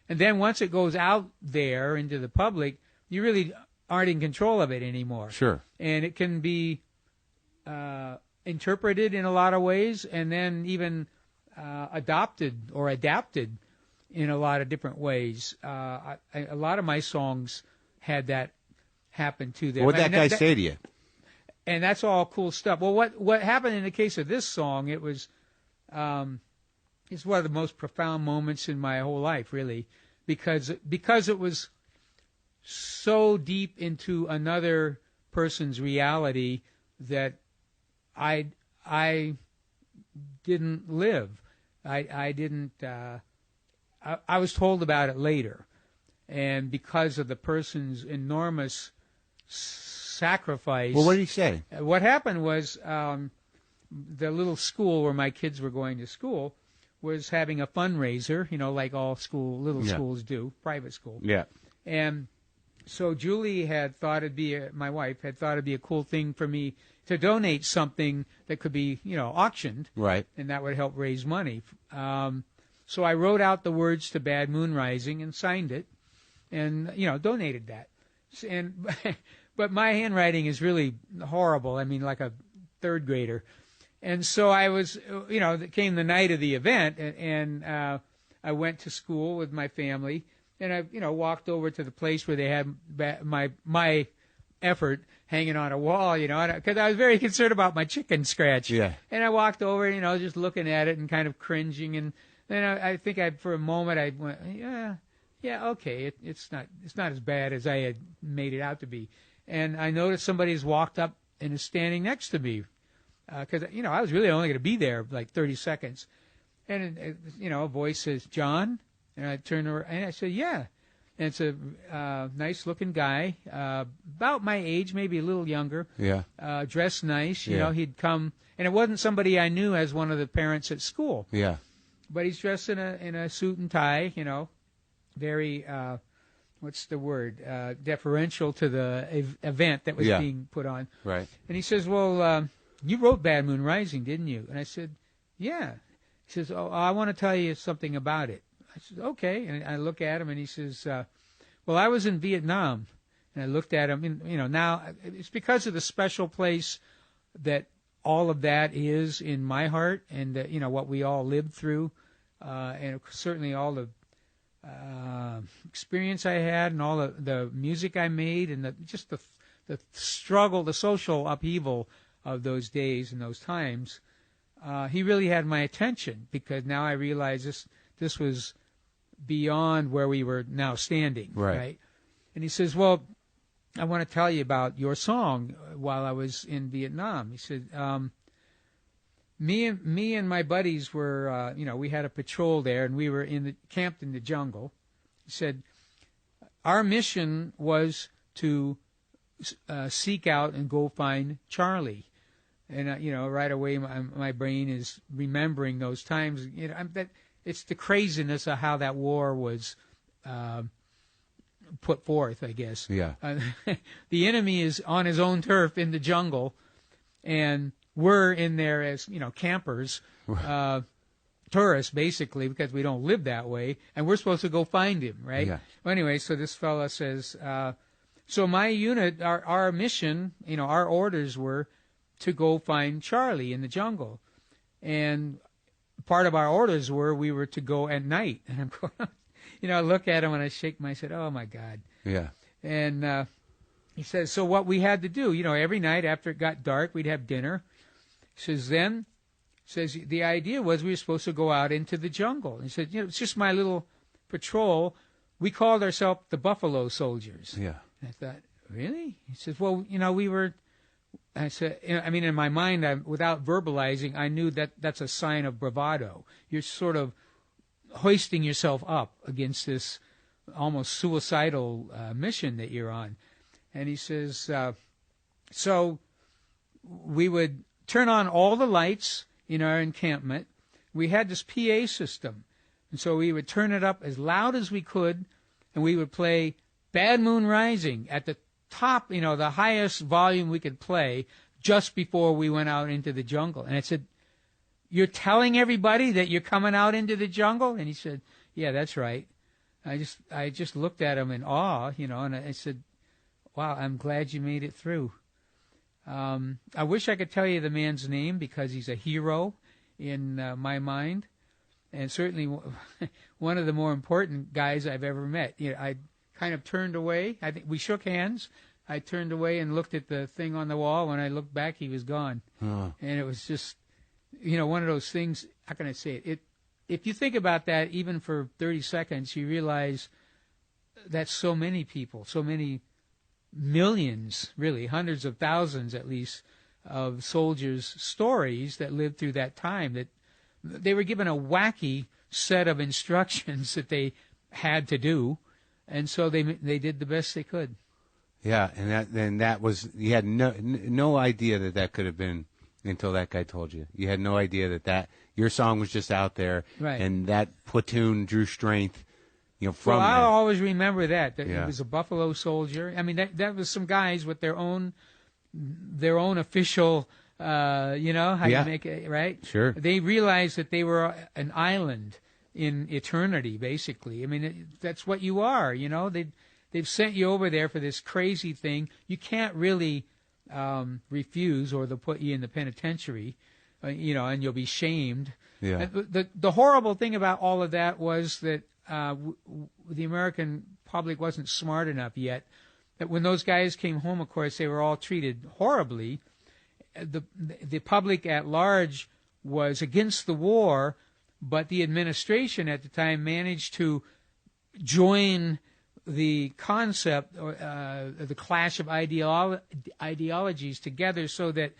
and then once it goes out there into the public, you really aren't in control of it anymore. Sure. And it can be interpreted in a lot of ways, and then even adopted or adapted in a lot of different ways. A lot of my songs had that happen to them. What did that guy say to you? And that's all cool stuff. Well, what happened in the case of this song, it was it's one of the most profound moments in my whole life, really, because it was so deep into another person's reality that I didn't live. I didn't. I was told about it later, and because of the person's enormous sacrifice. Well, what did he say? What happened was the little school where my kids were going to school was having a fundraiser, like all little schools do, private school. Yeah. And so Julie had thought my wife had thought it'd be a cool thing for me to donate something that could be, auctioned. Right. And that would help raise money. So I wrote out the words to Bad Moon Rising and signed it. and donated that. And but my handwriting is really horrible. I mean, like a third grader. And so I was, it came the night of the event, and I went to school with my family, and I, walked over to the place where they had my effort hanging on a wall, because I was very concerned about my chicken scratch. Yeah. And I walked over, just looking at it and kind of cringing, and then I think for a moment I went, yeah, okay, it's not as bad as I had made it out to be. And I noticed somebody's walked up and is standing next to me, because I was really only going to be there like 30 seconds, and a voice says, "John," and I turned over and I said, "Yeah." And it's a nice looking guy, about my age, maybe a little younger. Yeah. Dressed nice. Yeah. He'd come, and it wasn't somebody I knew as one of the parents at school. Yeah. But he's dressed in a suit and tie. Very what's the word? Deferential to the event that was being put on. Right. And he says, "Well, you wrote Bad Moon Rising, didn't you?" And I said, "Yeah." He says, "Oh, I want to tell you something about it." I said, "Okay." And I look at him, and he says, "Well, I was in Vietnam." And I looked at him, and now it's because of the special place that all of that is in my heart, and what we all lived through, and certainly all the experience I had, and all the music I made, and just the struggle, the social upheaval of those days and those times. He really had my attention, because now I realize this was beyond where we were now standing. Right? And he says, "Well, I want to tell you about your song while I was in Vietnam." He said, me and my buddies were, we had a patrol there, and we were camped in the jungle. He said, our mission was to seek out and go find Charlie. And, right away my brain is remembering those times. It's the craziness of how that war was put forth, I guess. Yeah. The enemy is on his own turf in the jungle, and we're in there as, campers, tourists, basically, because we don't live that way, and we're supposed to go find him, right? Yeah. Well, anyway, so this fella says, so my unit, our mission, our orders were to go find Charlie in the jungle. And part of our orders were we were to go at night. And I'm going, I look at him and I shake my head, oh, my God. Yeah. And he says, so what we had to do, every night after it got dark, we'd have dinner. He says, the idea was we were supposed to go out into the jungle. And he said, it's just my little patrol. We called ourselves the Buffalo Soldiers. Yeah. And I thought, really? He says, well, we were... I said, in my mind, without verbalizing, I knew that that's a sign of bravado. You're sort of hoisting yourself up against this almost suicidal mission that you're on. And he says, so we would turn on all the lights in our encampment. We had this PA system. And so we would turn it up as loud as we could, and we would play Bad Moon Rising at the top, the highest volume we could play just before we went out into the jungle. And I said, you're telling everybody that you're coming out into the jungle? And he said, yeah, that's right. I just looked at him in awe, and I said, wow, I'm glad you made it through. I wish I could tell you the man's name, because he's a hero in my mind, and certainly one of the more important guys I've ever met. I kind of turned away. I think we shook hands. I turned away and looked at the thing on the wall. When I looked back, he was gone. And it was just, one of those things, how can I say it? If you think about that, even for 30 seconds, you realize that's so many people, so many millions, really, hundreds of thousands at least, of soldiers' stories that lived through that time, that they were given a wacky set of instructions that they had to do. And so they did the best they could. Yeah, and that was, you had no idea that could have been until that guy told you. You had no idea that your song was just out there, right? And that platoon drew strength, from. Well, I'll always remember that Yeah. It was a Buffalo Soldier. That was some guys with their own official, how you make it, right? Sure. They realized that they were an island in eternity, basically. I mean, that's what you are, you know. They've sent you over there for this crazy thing. You can't really refuse, or they'll put you in the penitentiary, you know, and you'll be shamed. Yeah. The horrible thing about all of that was that the American public wasn't smart enough yet. That when those guys came home, of course, they were all treated horribly. The public at large was against the war, but the administration at the time managed to join the concept, the clash of ideologies together, so that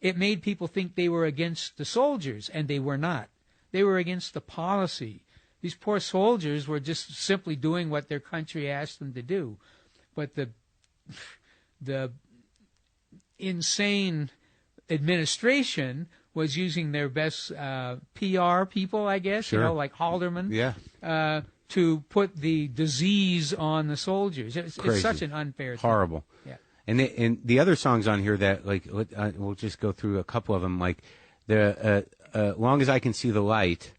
it made people think they were against the soldiers, and they were not. They were against the policy. These poor soldiers were just simply doing what their country asked them to do. But the insane administration was using their best PR people, I guess, sure. you know, like Haldeman, to put the disease on the soldiers. It's such an unfair thing. Horrible. Yeah. And the other songs on here that, like, we'll just go through a couple of them, like the Long as I Can See the Light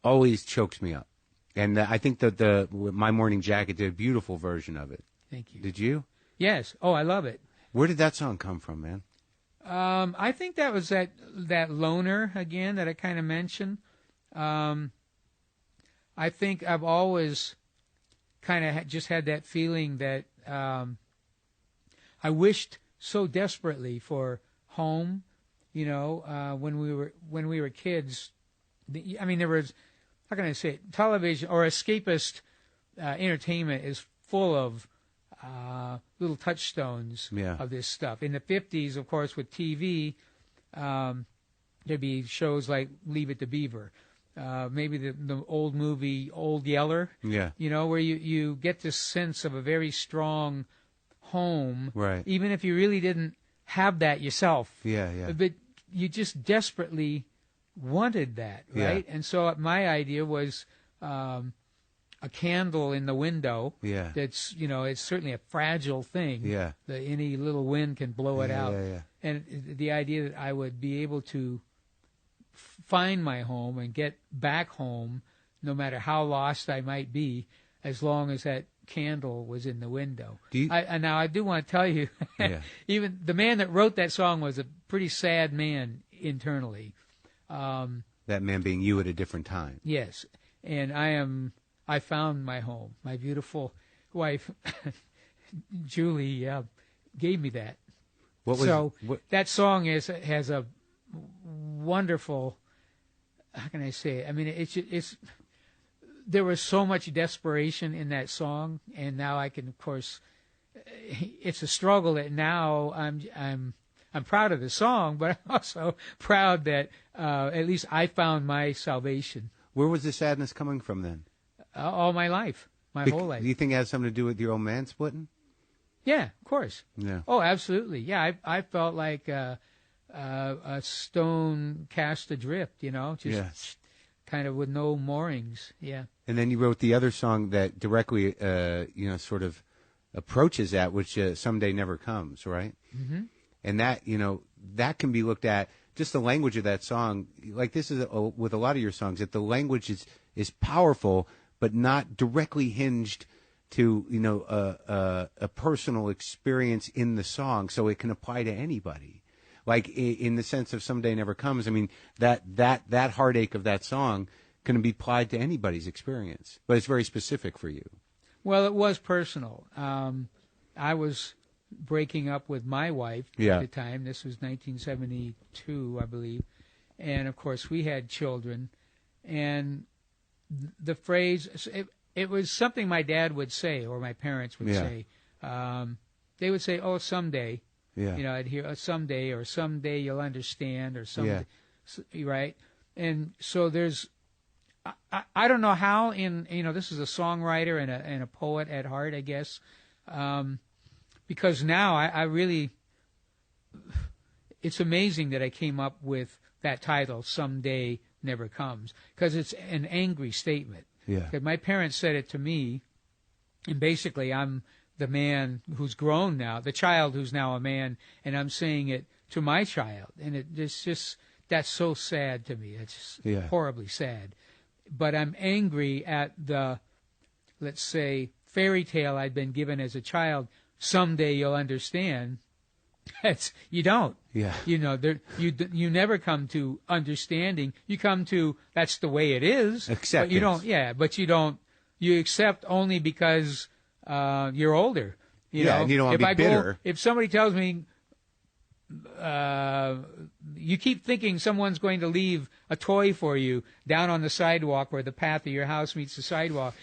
always chokes me up. And I think that My Morning Jacket did a beautiful version of it. Thank you. Did you? Yes. Oh, I love it. Where did that song come from, man? I think that was that loner again that I kind of mentioned. I think I've always kind of just had that feeling that I wished so desperately for home. You know, when we were kids. I mean, there was, how can I say it? Television or escapist entertainment is full of little touchstones of this stuff. In the 50s, of course, with TV, there'd be shows like Leave It to Beaver. Maybe the old movie Old Yeller, you know, where you get this sense of a very strong home, right? Even if you really didn't have that yourself, but you just desperately wanted that, right? And so my idea was a candle in the window. That's, you know, it's certainly a fragile thing. That any little wind can blow it out. And the idea that I would be able to find my home and get back home, no matter how lost I might be, as long as that candle was in the window. Now I do want to tell you, even the man that wrote that song was a pretty sad man internally. That man being you at a different time. Yes, and I found my home. My beautiful wife, Julie, gave me that. That song has a wonderful, how can I say it? I mean, it's there was so much desperation in that song, and now I can, of course, it's a struggle that now I'm proud of the song, but I'm also proud that at least I found my salvation. Where was the sadness coming from then? All my life, whole life. Do you think it has something to do with your old man splitting? Yeah, of course. Yeah. Oh, absolutely. Yeah, I felt like a stone cast adrift, you know, just kind of with no moorings. Yeah. And then you wrote the other song that directly, you know, sort of approaches that, which Someday Never Comes, right? Mm-hmm. And that, you know, that can be looked at, just the language of that song, like this is with a lot of your songs, that the language is powerful, but not directly hinged to, you know, a personal experience in the song, so it can apply to anybody. Like in the sense of Someday Never Comes, I mean, that heartache of that song can be applied to anybody's experience, but it's very specific for you. Well, it was personal. I was breaking up with my wife at the time. This was 1972, I believe. And, of course, we had children. And the phrase, it was something my dad would say, or my parents would say. They would say, oh, someday. You know, I'd hear, someday, or someday you'll understand, or someday, right? And so there's, I don't know how you know, this is a songwriter and a poet at heart, I guess, because now I really, it's amazing that I came up with that title, Someday Never Comes, because it's an angry statement. My parents said it to me, and basically I'm the man who's grown now, the child who's now a man, and I'm saying it to my child, and it's just That's so sad to me. It's Yeah. horribly sad. But I'm angry at the, let's say, fairy tale I'd been given as a child. Someday you'll understand. You don't. Yeah. You never come to understanding. You come to that's the way it is. Acceptance. But you don't. Yeah, but you don't. You accept only because you're older. You know? And you don't want to be bitter. If somebody tells me, you keep thinking someone's going to leave a toy for you down on the sidewalk where the path of your house meets the sidewalk.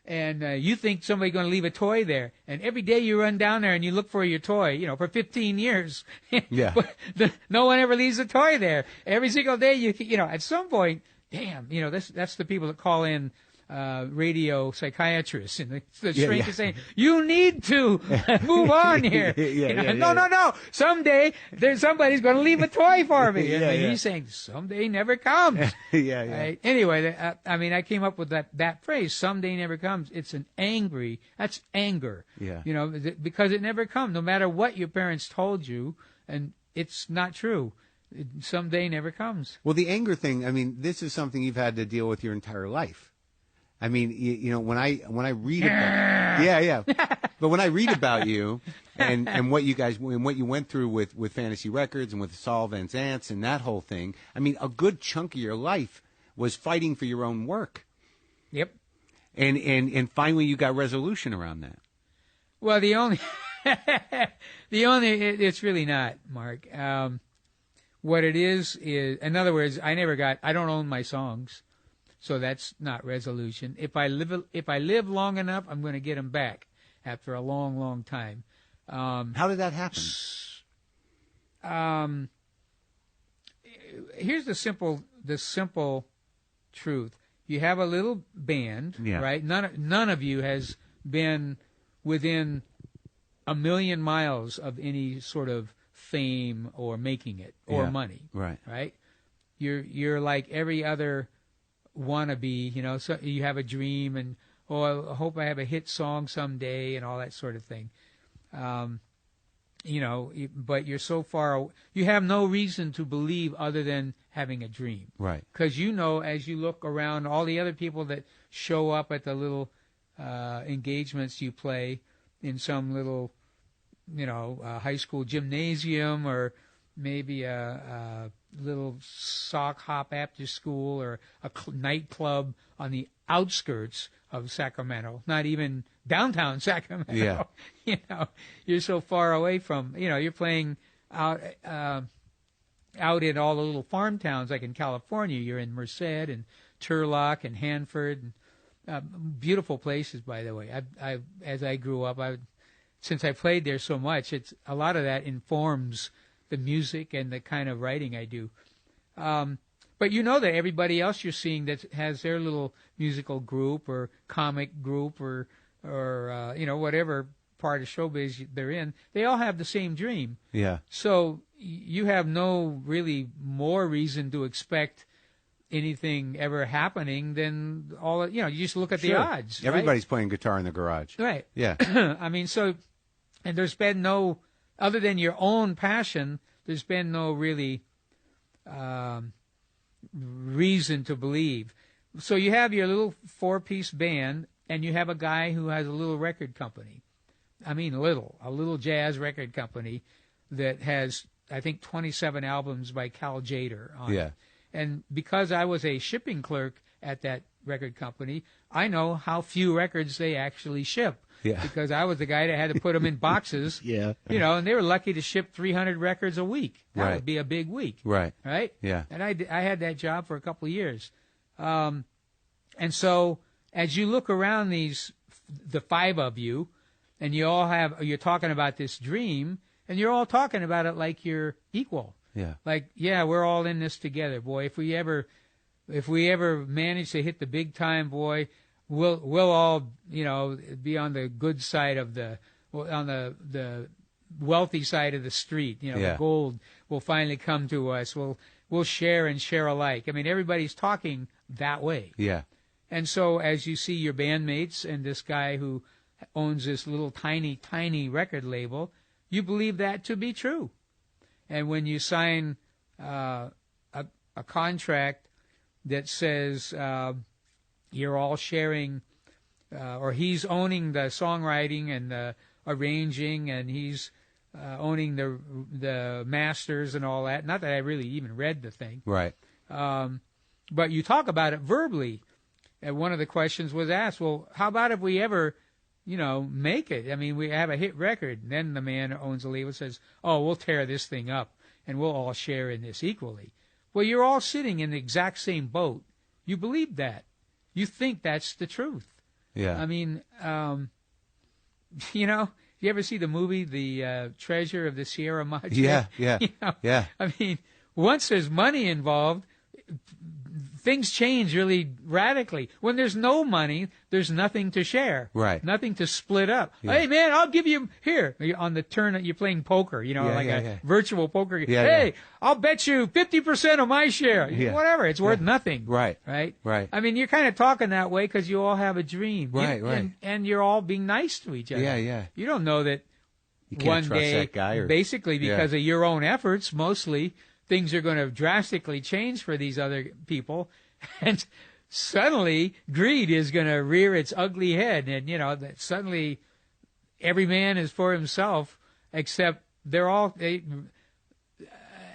And you think somebody's going to leave a toy there. And every day you run down there and you look for your toy, for 15 years. Yeah. But no one ever leaves a toy there. Every single day, at some point, damn, that's the people that call in radio psychiatrists. And the shrink is saying, you need to move on here. No. Someday somebody's going to leave a toy for me. And he's saying, someday never comes. Right? Anyway, I came up with that phrase, someday never comes. It's that's anger. Yeah. Because it never comes, no matter what your parents told you, and it's not true. Someday never comes. Well, the anger thing, this is something you've had to deal with your entire life. When I read about, but when I read about you and what you went through with Fantasy Records and with Saul Van Zant's and that whole thing, a good chunk of your life was fighting for your own work. Yep. And finally you got resolution around that. Well, it's really not, Mark. What it is, in other words, I don't own my songs. So that's not resolution. If I live long enough, I'm going to get them back after a long, long time. How did that happen? Here's the simple truth. You have a little band, right? None of you has been within a million miles of any sort of fame or making it or money, right? You're like every other wannabe, so you have a dream and I hope I have a hit song someday and all that sort of thing. But you're so far, you have no reason to believe other than having a dream. Right. Because as you look around, all the other people that show up at the little engagements you play in some little, high school gymnasium or maybe a little sock hop after school or a nightclub on the outskirts of Sacramento, not even downtown Sacramento. Yeah. You're so far away from, you're playing out in all the little farm towns like in California. You're in Merced and Turlock and Hanford, and beautiful places, by the way. As I grew up, since I played there so much, it's a lot of that informs the music and the kind of writing I do. But that everybody else you're seeing that has their little musical group or comic group or whatever part of showbiz they're in, they all have the same dream. Yeah. So you have no really more reason to expect anything ever happening than you just look at the odds. Everybody's playing guitar in the garage. Right. Yeah. And there's been no, other than your own passion, there's been no really reason to believe. So you have your little 4-piece band, and you have a guy who has a little record company. A little jazz record company that has, I think, 27 albums by Cal Tjader on it. And because I was a shipping clerk at that record company, I know how few records they actually ship. Yeah. Because I was the guy that had to put them in boxes. Yeah. And they were lucky to ship 300 records a week. That would be a big week. Right. Right? Yeah. And I had that job for a couple of years. And so as you look around the 5 of you, and you're talking about this dream, and you're all talking about it like you're equal. Yeah. Like, we're all in this together, boy. If we ever manage to hit the big time, boy, we'll all, be on the good side of on the wealthy side of the street. The gold will finally come to us. We'll share and share alike. Everybody's talking that way. Yeah. And so as you see your bandmates and this guy who owns this little tiny, tiny record label, you believe that to be true. And when you sign a contract that says you're all sharing, or he's owning the songwriting and the arranging, and he's owning the masters and all that. Not that I really even read the thing. Right. But you talk about it verbally. And one of the questions was asked, well, how about if we ever, make it? I mean, we have a hit record. And then the man who owns the label says, oh, we'll tear this thing up, and we'll all share in this equally. Well, you're all sitting in the exact same boat. You believe that. You think that's the truth. Yeah. I mean, you ever see the movie, The Treasure of the Sierra Madre? Yeah, yeah, yeah. I mean, once there's money involved, things change really radically. When there's no money, there's nothing to share. Right. Nothing to split up. Yeah. Hey, man, I'll give you, here, on the turn that you're playing poker, virtual poker. Yeah, hey, yeah. I'll bet you 50% of my share. Yeah. Whatever, it's worth nothing. Right. Right? Right. I mean, you're kind of talking that way because you all have a dream. Right, right. And you're all being nice to each other. Yeah, yeah. You don't know that You can't one trust day, that guy basically because of your own efforts, mostly, things are going to drastically change for these other people. And suddenly, greed is going to rear its ugly head. And, that suddenly every man is for himself, except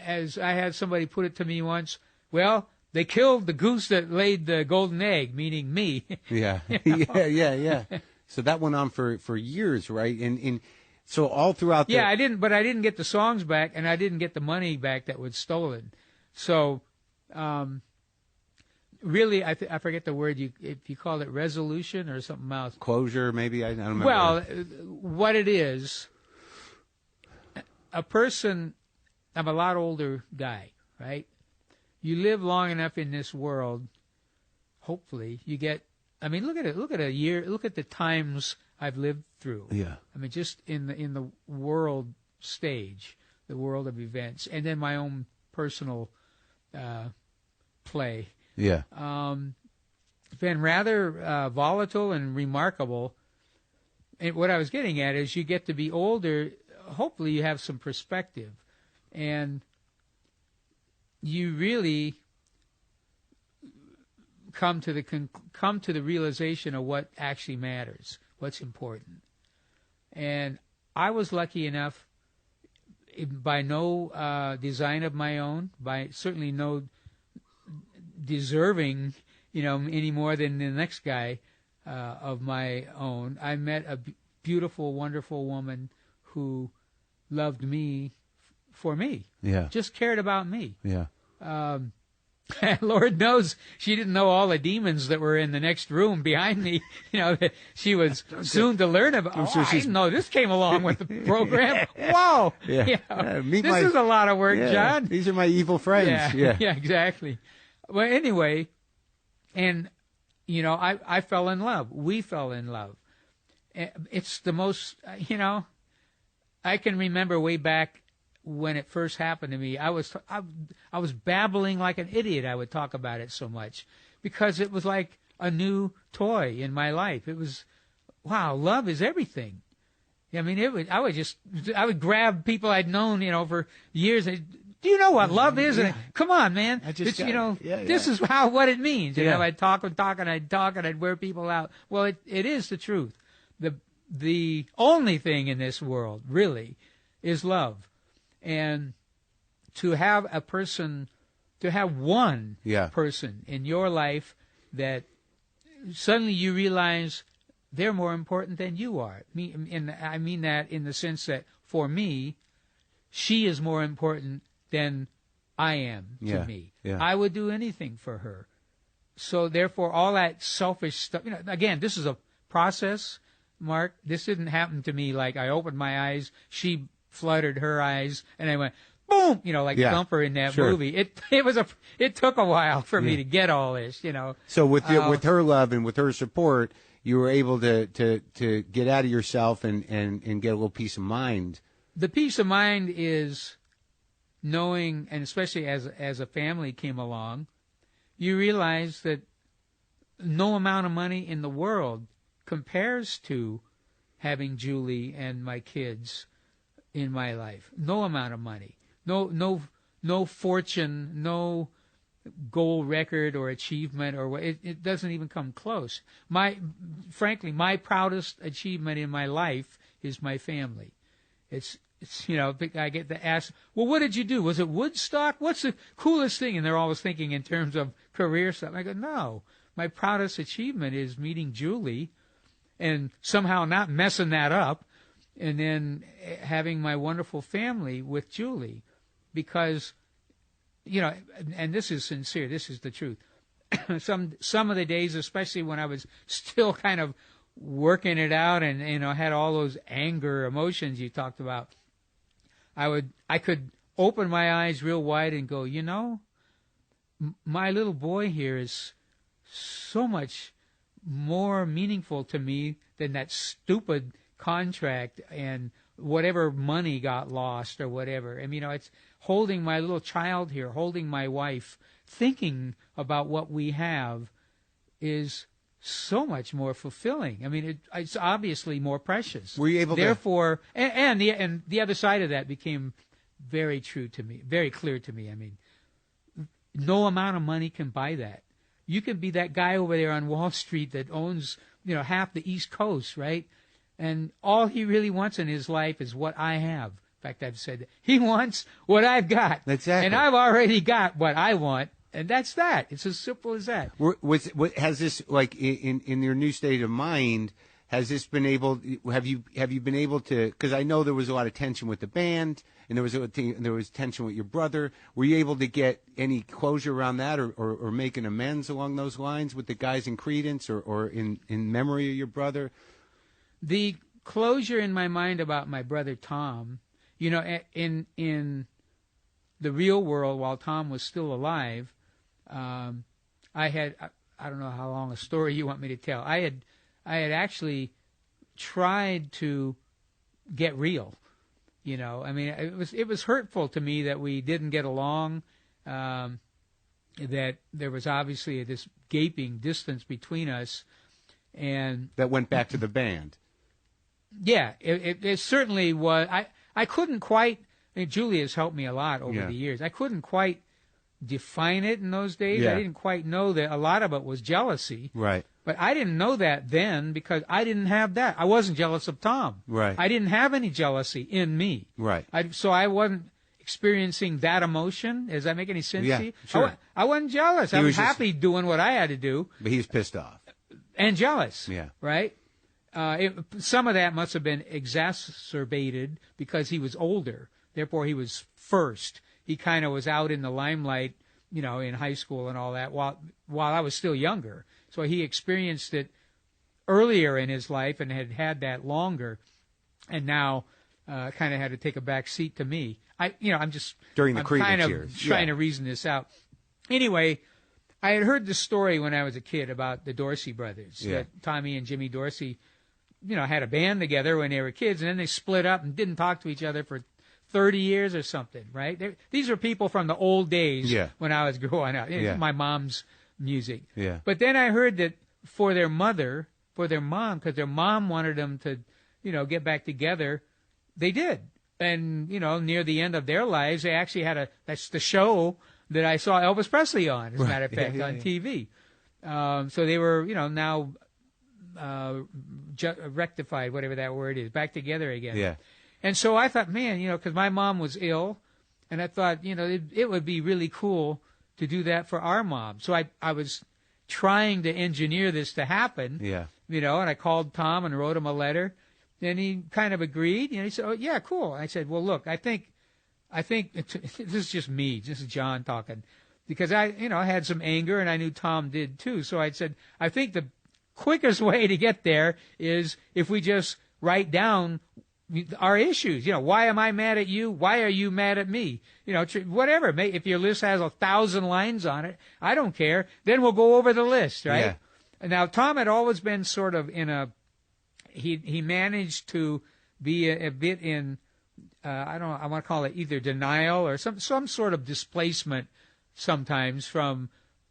as I had somebody put it to me once, well, they killed the goose that laid the golden egg, meaning me. Yeah. Yeah. So that went on for years, right? And so all throughout I didn't get the songs back, and I didn't get the money back that was stolen. So, really, I forget the word, if you call it resolution or something else. Closure, maybe? I don't remember. Well, what it is, a person, I'm a lot older guy, right? You live long enough in this world, hopefully, you get, I mean, look at a year, look at the times I've lived through. Yeah. I mean, just in the world stage, the world of events, and then my own personal play. Yeah. Been rather volatile and remarkable. And what I was getting at is you get to be older, hopefully you have some perspective, and you really come to the realization of what actually matters, what's important. And I was lucky enough, by no design of my own, by certainly no deserving, any more than the next guy of my own. I met a beautiful, wonderful woman who loved me for me. Yeah. Just cared about me. Yeah. Lord knows she didn't know all the demons that were in the next room behind me. That she was soon to learn about. I didn't know this came along with the program. Whoa! Yeah. This is a lot of work, John. These are my evil friends. Yeah. Yeah, exactly. Well, anyway, and I fell in love. We fell in love. It's the most, I can remember way back when it first happened to me. I was babbling like an idiot. I would talk about it so much because it was like a new toy in my life. It was, wow, love is everything. I mean, I would grab people I'd known, for years. Do you know what love is? Yeah. Come on, man. This is what it means. I'd talk and I'd wear people out. Well, it is the truth. The only thing in this world really is love. And to have one person in your life that suddenly you realize they're more important than you are. I mean that in the sense that for me, she is more important than I am to me. Yeah. I would do anything for her. So therefore, all that selfish stuff, again, this is a process, Mark. This didn't happen to me like I opened my eyes, she fluttered her eyes, and I went, boom, like Thumper in that movie. It took a while for me to get all this, So with her love and with her support, you were able to get out of yourself and get a little peace of mind. The peace of mind is knowing, and especially as a family came along, you realize that no amount of money in the world compares to having Julie and my kids in my life. No amount of money, no fortune, no gold record or achievement or what. It doesn't even come close. Frankly, my proudest achievement in my life is my family. It's I get to ask, well, what did you do? Was it Woodstock? What's the coolest thing? And they're always thinking in terms of career stuff. I go, no, my proudest achievement is meeting Julie and somehow not messing that up, and then having my wonderful family with Julie, because, and this is sincere, this is the truth. Some of the days, especially when I was still kind of working it out and, had all those anger emotions you talked about, I could open my eyes real wide and go, my little boy here is so much more meaningful to me than that stupid contract and whatever money got lost or whatever. It's holding my little child here, holding my wife, thinking about what we have is so much more fulfilling. It's obviously more precious. Were you able Therefore, and the other side of that became very true to me, very clear to me. No amount of money can buy that. You can be that guy over there on Wall Street that owns, half the East Coast, right? And all he really wants in his life is what I have. In fact, I've said that. He wants what I've got. Exactly. And I've already got what I want. And that's that. It's as simple as that. Has this, like, in your new state of mind, has this been able? Have you been able to? Because I know there was a lot of tension with the band, and there was tension with your brother. Were you able to get any closure around that, or make an amends along those lines with the guys in Credence, or in memory of your brother? The closure in my mind about my brother Tom, in the real world, while Tom was still alive, I don't know how long a story you want me to tell. I had tried to get real. It was hurtful to me that we didn't get along, that there was obviously this gaping distance between us, and that went back to the band. Yeah, it certainly was. I couldn't quite. Julie has helped me a lot over the years. I couldn't quite define it in those days. Yeah. I didn't quite know that a lot of it was jealousy. Right. But I didn't know that then because I didn't have that. I wasn't jealous of Tom. Right. I didn't have any jealousy in me. Right. So I wasn't experiencing that emotion. Does that make any sense to you? Sure. I wasn't jealous. I was happy doing what I had to do. But he was pissed off. And jealous. Yeah. Right? Some of that must have been exacerbated because he was older. Therefore, he was first. He kind of was out in the limelight, in high school and all that, while I was still younger. So he experienced it earlier in his life and had that longer, and now kind of had to take a back seat to me. I'm just during the Credence kind of years, trying to reason this out. Anyway, I had heard the story when I was a kid about the Dorsey brothers. Yeah. That Tommy and Jimmy Dorsey, had a band together when they were kids, and then they split up and didn't talk to each other for 30 years or something, right? These are people from the old days when I was growing up. My mom's music. Yeah. But then I heard that for their mom, because their mom wanted them to, get back together, they did. And, near the end of their lives, they actually had that's the show that I saw Elvis Presley on, as a matter of fact, on TV. So they were, now rectified, whatever that word is, back together again. Yeah. And so I thought, man, because my mom was ill, and I thought, it would be really cool to do that for our mom. So I was trying to engineer this to happen. Yeah. And I called Tom and wrote him a letter, and he kind of agreed. He said, "Oh yeah, cool." I said, "Well, look, I think this is just me. This is John talking, because I had some anger, and I knew Tom did too. So I said, I think the quickest way to get there is if we just write down our issues. Why am I mad at you? Why are you mad at me? Whatever. If your list has 1,000 lines on it, I don't care. Then we'll go over the list, right? Yeah. Now, Tom had always been sort of he managed to be a bit in, I want to call it either denial or some sort of displacement sometimes from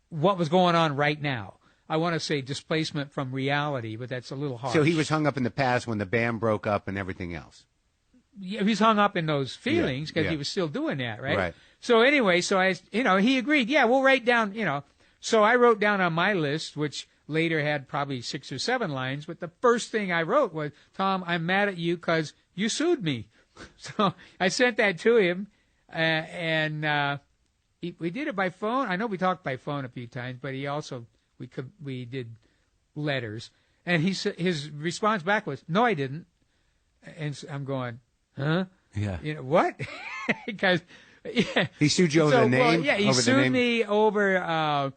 what was going on right now. I want to say displacement from reality, but that's a little hard. So he was hung up in the past when the band broke up and everything else. Yeah, he's hung up in those feelings because he was still doing that, right? So anyway, he agreed. Yeah, we'll write down, So I wrote down on my list, which later had probably 6 or 7 lines, but the first thing I wrote was, Tom, I'm mad at you because you sued me. So I sent that to him, and we did it by phone. I know we talked by phone a few times, but we did letters. And his response back was, no, I didn't. And I'm going, huh? Yeah. What? Because he sued you over the name? Well, yeah, he sued me over,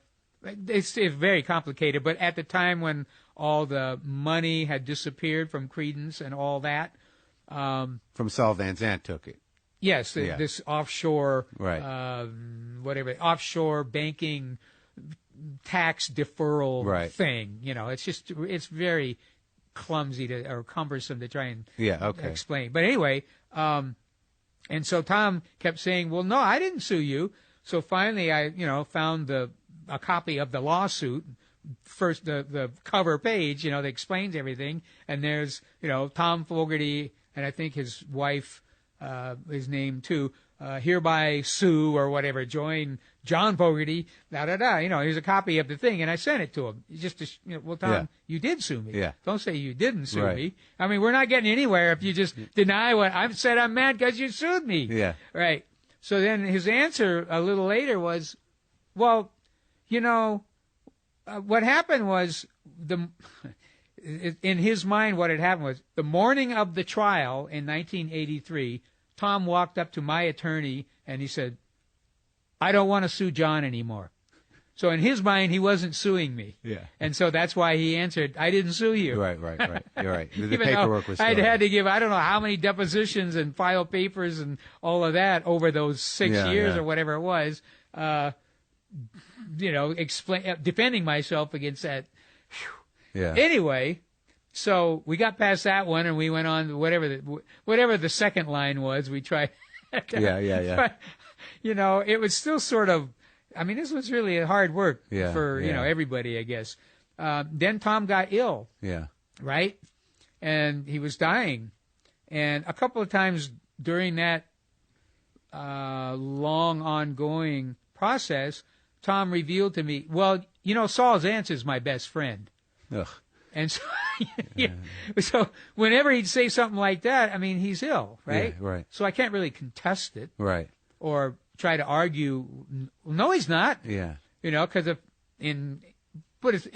it's very complicated, but at the time when all the money had disappeared from Creedence and all that. From Saul Van Zandt took it. Yes, yeah. This offshore, right. Offshore banking tax deferral thing. It's very clumsy or cumbersome to try and explain. But anyway, and so Tom kept saying, well, no, I didn't sue you. So finally I, found a copy of the lawsuit, first the cover page, that explains everything. And there's, Tom Fogerty and I think his wife, his name too, hereby sue or whatever, join John Fogerty, here's a copy of the thing, and I sent it to him. Just to, well, Tom, you did sue me. Yeah. Don't say you didn't sue me. I mean, we're not getting anywhere if you just deny what I've said. I'm mad because you sued me. Yeah. Right. So then his answer a little later was, well, what happened was in his mind, what had happened was the morning of the trial in 1983, Tom walked up to my attorney and he said, I don't want to sue John anymore. So in his mind, he wasn't suing me. Yeah. And so that's why he answered, I didn't sue you. Right. You're right. The Even paperwork was I'd had to give, I don't know how many depositions and file papers and all of that over those 6 years or whatever it was, defending myself against that. Whew. Yeah. Anyway, so we got past that one and we went on to whatever the second line was. We tried. Yeah. But, it was still sort of, this was really hard work for, everybody, I guess. Then Tom got ill. Yeah. Right? And he was dying. And a couple of times during that long ongoing process, Tom revealed to me, well, Saul Zaentz is my best friend. Ugh. And so, so whenever he'd say something like that, he's ill, right? Yeah, right. So I can't really contest it. Right. Or try to argue, no, he's not. Yeah. Because if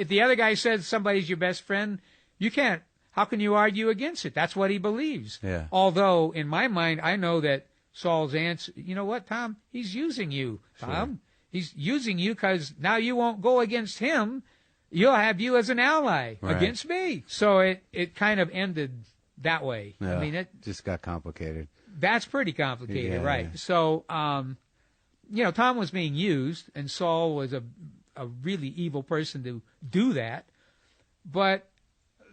the other guy says somebody's your best friend, you can't, how can you argue against it? That's what he believes. Yeah. Although, in my mind, I know that Saul Zaentz, you know what, Tom? He's using you, Tom. Sure. He's using you because now you won't go against him. You'll have you as an ally against me. So it kind of ended that way. Yeah, it just got complicated. That's pretty complicated, right? Yeah. So, Tom was being used, and Saul was a really evil person to do that. But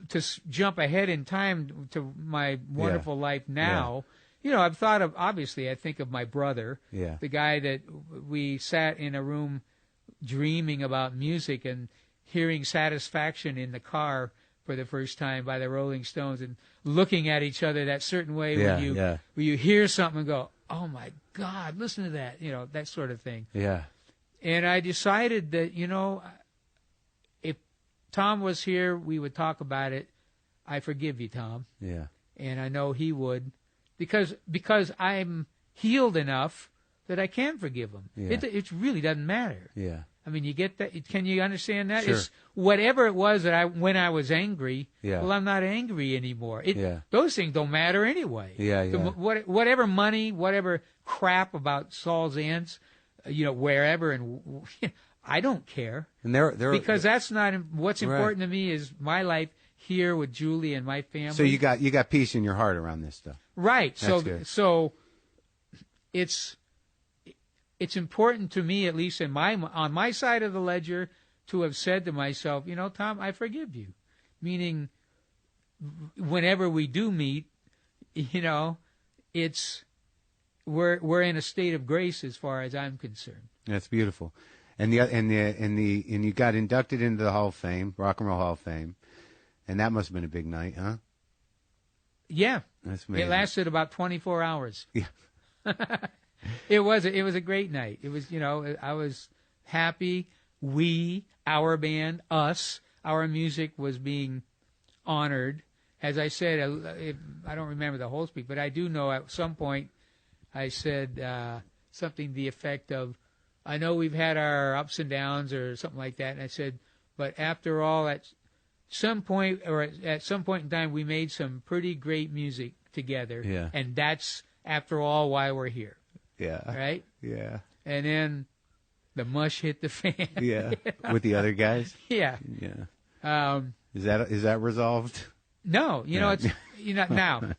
to jump ahead in time to my wonderful life now, I've thought of, obviously, I think of my brother, the guy that we sat in a room dreaming about music and hearing Satisfaction in the car for the first time by the Rolling Stones and looking at each other that certain way when you hear something and go, oh, my God, listen to that, that sort of thing. Yeah. And I decided that, if Tom was here, we would talk about it. I forgive you, Tom. Yeah. And I know he would because I'm healed enough that I can forgive him. Yeah. It really doesn't matter. Yeah. You get that? Can you understand that? Sure. It's whatever it was that when I was angry, well, I'm not angry anymore. Those things don't matter anyway. Whatever money, whatever crap about Saul Zaentz, wherever, and I don't care. And they're because that's not what's important to me. Is my life here with Julie and my family. So you got peace in your heart around this stuff, right? That's good. So it's important to me, at least on my side of the ledger, to have said to myself, Tom, I forgive you. Meaning, whenever we do meet, it's we're in a state of grace as far as I'm concerned. That's beautiful, and you got inducted into the Hall of Fame, Rock and Roll Hall of Fame, and that must have been a big night, huh? Yeah, that's amazing. It lasted about 24 hours. Yeah. It was a great night. It was, I was happy. Our band, our music was being honored. As I said, I don't remember the whole speech, but I do know at some point I said something to the effect of, I know we've had our ups and downs or something like that. And I said, but after all, at some point in time, we made some pretty great music together. Yeah. And that's, after all, why we're here. Yeah. Right? Yeah. And then the mush hit the fan. Yeah. With the other guys? Yeah. Yeah. Is that resolved? No. It's, now.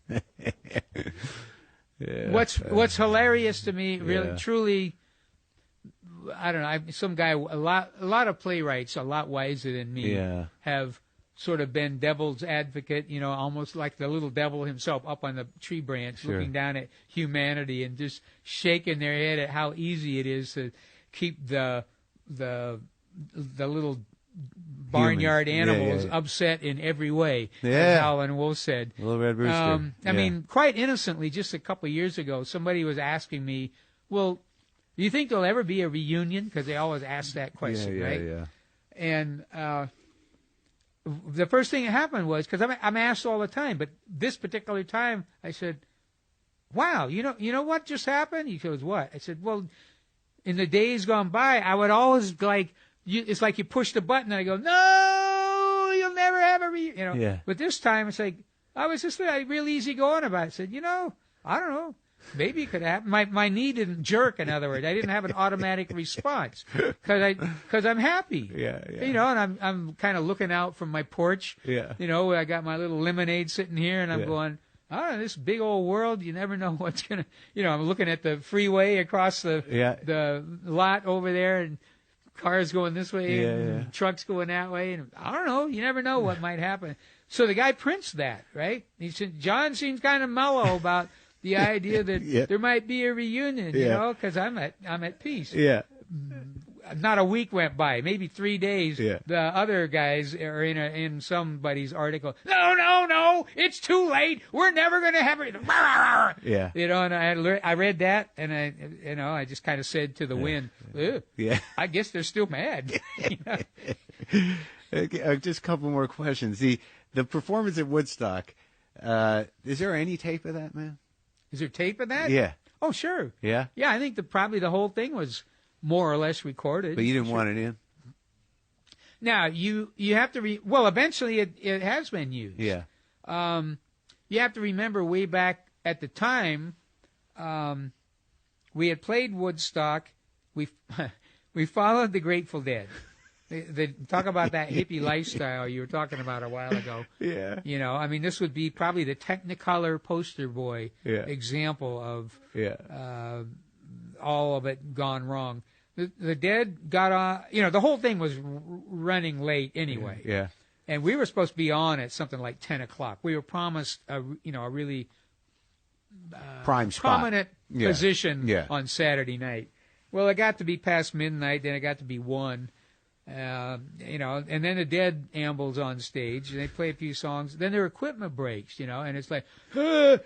Yeah. What's hilarious to me, really, truly, I don't know. Some guy, a lot of playwrights, a lot wiser than me, have sort of been devil's advocate. Almost like the little devil himself up on the tree branch, looking down at humanity and just shaking their head at how easy it is to keep the little barnyard animals upset in every way, as Howlin' Wolf said. Little Red Rooster. I mean, quite innocently, just a couple of years ago, somebody was asking me, well, do you think there'll ever be a reunion? Because they always ask that question, right? Yeah. And the first thing that happened was, because I'm asked all the time, but this particular time, I said, wow, you know what just happened? He goes, what? I said, well, in the days gone by, I would always it's like you push the button and I go, no, you'll never have a reunion. Yeah. But this time it's like, I was just real easy going about it. I said, I don't know. Maybe it could happen. My knee didn't jerk, in other words. I didn't have an automatic response because I'm happy. Yeah. And I'm kind of looking out from my porch. Yeah. I got my little lemonade sitting here and I'm going, this big old world, you never know what's going to, I'm looking at the freeway across the lot over there and cars going this way and trucks going that way. And I don't know. You never know what might happen. So the guy prints that, right? He said, John seems kind of mellow about the idea that there might be a reunion, because I'm at peace. Yeah. Not a week went by, maybe 3 days. Yeah. The other guys are in somebody's article. No, it's too late. We're never going to have it. Yeah. And I read that, and I just kind of said to the wind, I guess they're still mad. Just a couple more questions. The performance at Woodstock. Is there any tape of that, man? Is there tape of that? Yeah. Oh, sure. Yeah. Yeah, I think probably the whole thing was more or less recorded. But you didn't want it in? Now, you have to eventually it has been used. Yeah. You have to remember way back at the time, we had played Woodstock. We followed the Grateful Dead. Talk about that hippie lifestyle you were talking about a while ago. Yeah. This would be probably the Technicolor poster boy example of all of it gone wrong. The Dead got on, the whole thing was running late anyway. Yeah. And we were supposed to be on at something like 10 o'clock. We were promised a really prime spot, prominent position on Saturday night. Well, it got to be past midnight, then it got to be 1. And then the Dead ambles on stage, and they play a few songs. Then their equipment breaks, and it's like, hey,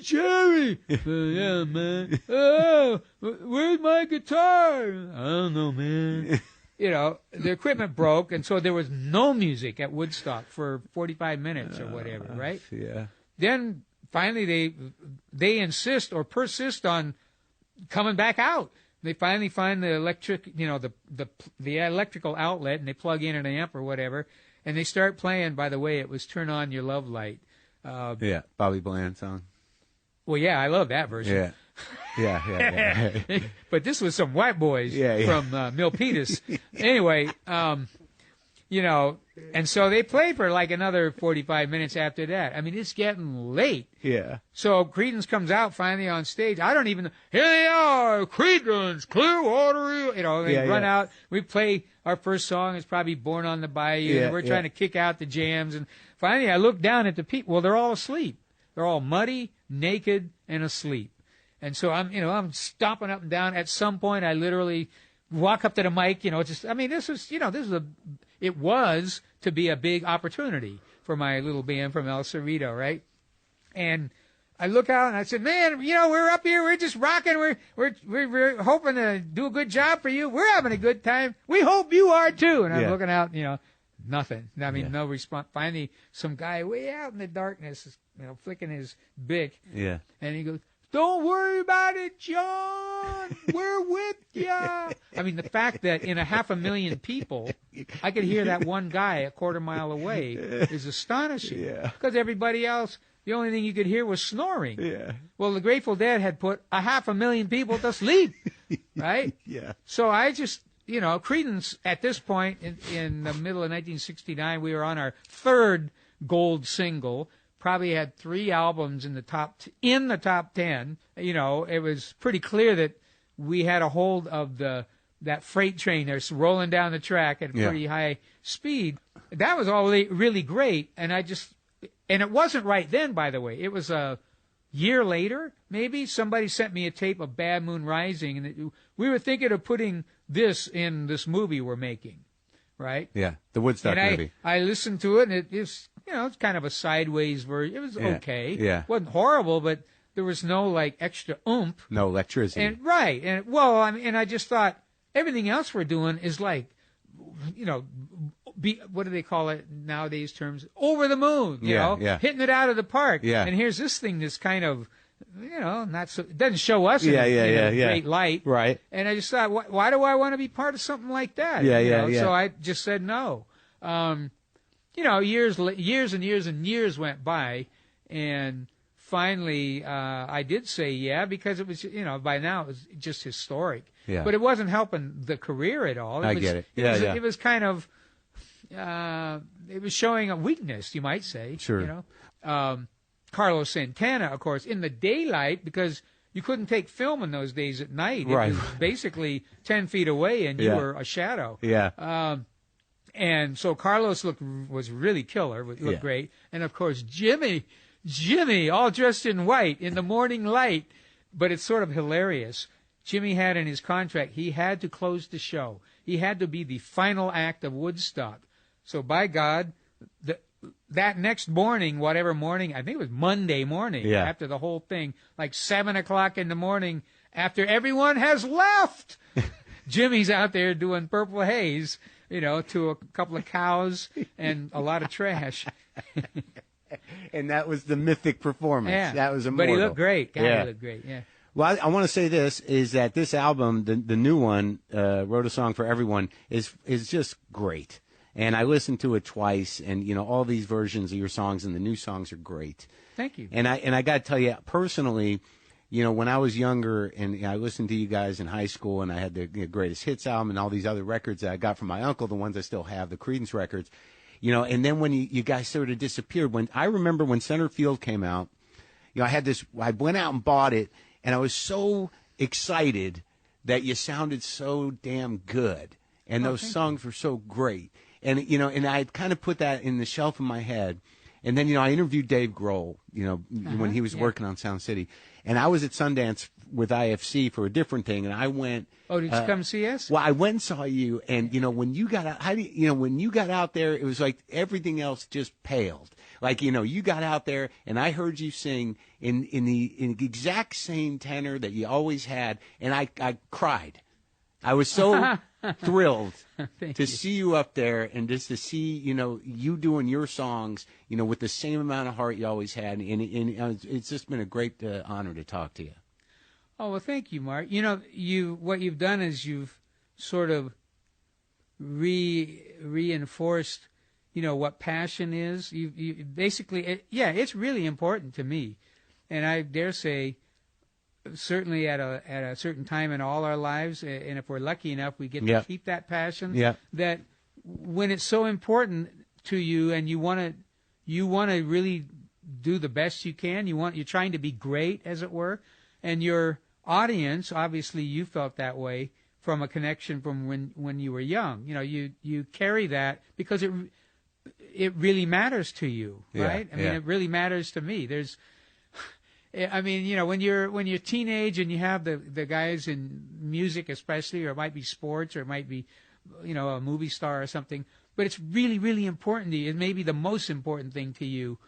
Jerry! Yeah, man. Oh, where's my guitar? I don't know, man. The equipment broke, and so there was no music at Woodstock for 45 minutes or whatever, right? Yeah. Then finally they insist or persist on coming back out. They finally find the the electrical outlet, and they plug in an amp or whatever, and they start playing. By the way, it was "Turn On Your Love Light." Bobby Bland song. Well, yeah, I love that version. Yeah. But this was some white boys from Milpitas. Anyway, and so they played for like another 45 minutes after that. It's getting late. Yeah. So Creedence comes out finally on stage. I don't even know. Here they are, Creedence, Clearwater. They run out. We play our first song. It's probably Born on the Bayou. And we're trying to kick out the jams. And finally I look down at the people. Well, they're all asleep. They're all muddy, naked, and asleep. And so I'm stomping up and down. At some point, I literally walk up to the mic. It was to be a big opportunity for my little band from El Cerrito, right? And I look out and I said, man, we're up here. We're just rocking. We're hoping to do a good job for you. We're having a good time. We hope you are too. And I'm looking out, nothing. I mean, no response. Finally, some guy way out in the darkness is, flicking his bic. Yeah. And he goes, don't worry about it, John. We're with ya. I mean, the fact that in 500,000 people, I could hear that one guy a quarter mile away is astonishing. Yeah. Because everybody else, the only thing you could hear was snoring. Yeah. Well, the Grateful Dead had put 500,000 people to sleep, right? Yeah. So I just, Creedence at this point in the middle of 1969, we were on our third gold single. Probably had 3 albums in the top 10. It was pretty clear that we had a hold of that freight train that's rolling down the track at a pretty high speed. That was all really great, and it wasn't right then, by the way. It was a year later, maybe. Somebody sent me a tape of Bad Moon Rising, and we were thinking of putting this in this movie we're making, right? Yeah, the Woodstock movie. I listened to it, and it is. It's kind of a sideways version. It was okay. Yeah. It wasn't horrible, but there was no extra oomph. No electricity. And right. And I just thought everything else we're doing is what do they call it nowadays terms? Over the moon, you know? Hitting it out of the park. Yeah. And here's this thing that's kind of, not so, it doesn't show us in great light. Right. And I just thought, why do I want to be part of something like that? So I just said no. Years and years went by, and finally I did say because it was, by now it was just historic. Yeah. But it wasn't helping the career at all. I get it. It was kind of, it was showing a weakness, you might say. Sure. Carlos Santana, of course, in the daylight, because you couldn't take film in those days at night. Right. It was basically 10 feet away, and you were a shadow. Yeah. And so Carlos was really killer, looked great. And, of course, Jimmy, all dressed in white in the morning light. But it's sort of hilarious. Jimmy had in his contract, he had to close the show. He had to be the final act of Woodstock. So, by God, that next morning, whatever morning, I think it was Monday morning, after the whole thing, 7 o'clock in the morning, after everyone has left, Jimmy's out there doing Purple Haze, to a couple of cows and a lot of trash. And that was the mythic performance. Yeah. That was immortal. But he looked great. He looked great, yeah. Well, I want to say this, is that this album, the new one, Wrote a Song for Everyone, is just great. And I listened to it twice, and, all these versions of your songs and the new songs are great. Thank you. And I got to tell you, personally, when I was younger and I listened to you guys in high school, and I had the Greatest Hits album and all these other records that I got from my uncle, the ones I still have, the Creedence records, and then when you guys sort of disappeared, I remember when Center Field came out, I went out and bought it, and I was so excited that you sounded so damn good, and those songs were so great. And, and I kind of put that in the shelf of my head. And then, I interviewed Dave Grohl, when he was working on Sound City. And I was at Sundance with IFC for a different thing, and I went. Oh, did you come see us? Well, I went and saw you, and, when you got out, when you got out there, it was like everything else just paled. You got out there, and I heard you sing in the exact same tenor that you always had, and I cried. I was so thrilled to see you up there, and just to see, you doing your songs, with the same amount of heart you always had. And it's just been a great honor to talk to you. Oh, well, thank you, Mark. What you've done is you've sort of reinforced, what passion is. You basically, it's really important to me. And I dare say, certainly at a certain time in all our lives, and if we're lucky enough, we get to keep that passion. That when it's so important to you, and you want to really do the best you can. You're trying to be great, as it were, and your audience, obviously, you felt that way from a connection from when you were young. You carry that because it really matters to you, right? I mean, it really matters to me. When you're teenage and you have the guys in music especially, or it might be sports, or it might be, a movie star or something, but it's really, really important to you. It may be the most important thing to you.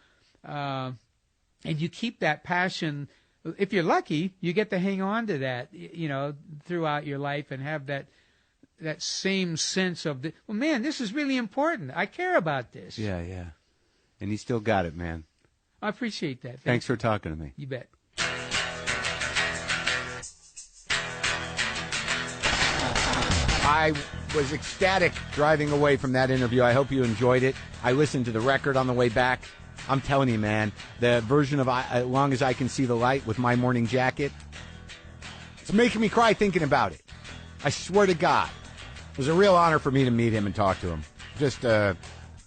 and you keep that passion. If you're lucky, you get to hang on to that, throughout your life and have that same sense of, well, man, this is really important. I care about this. Yeah, yeah. And you still got it, man. I appreciate that. Thanks for talking to me. You bet. I was ecstatic driving away from that interview. I hope you enjoyed it. I listened to the record on the way back. I'm telling you, man, the version of As Long as I Can See the Light with My Morning Jacket, it's making me cry thinking about it. I swear to God. It was a real honor for me to meet him and talk to him. Just a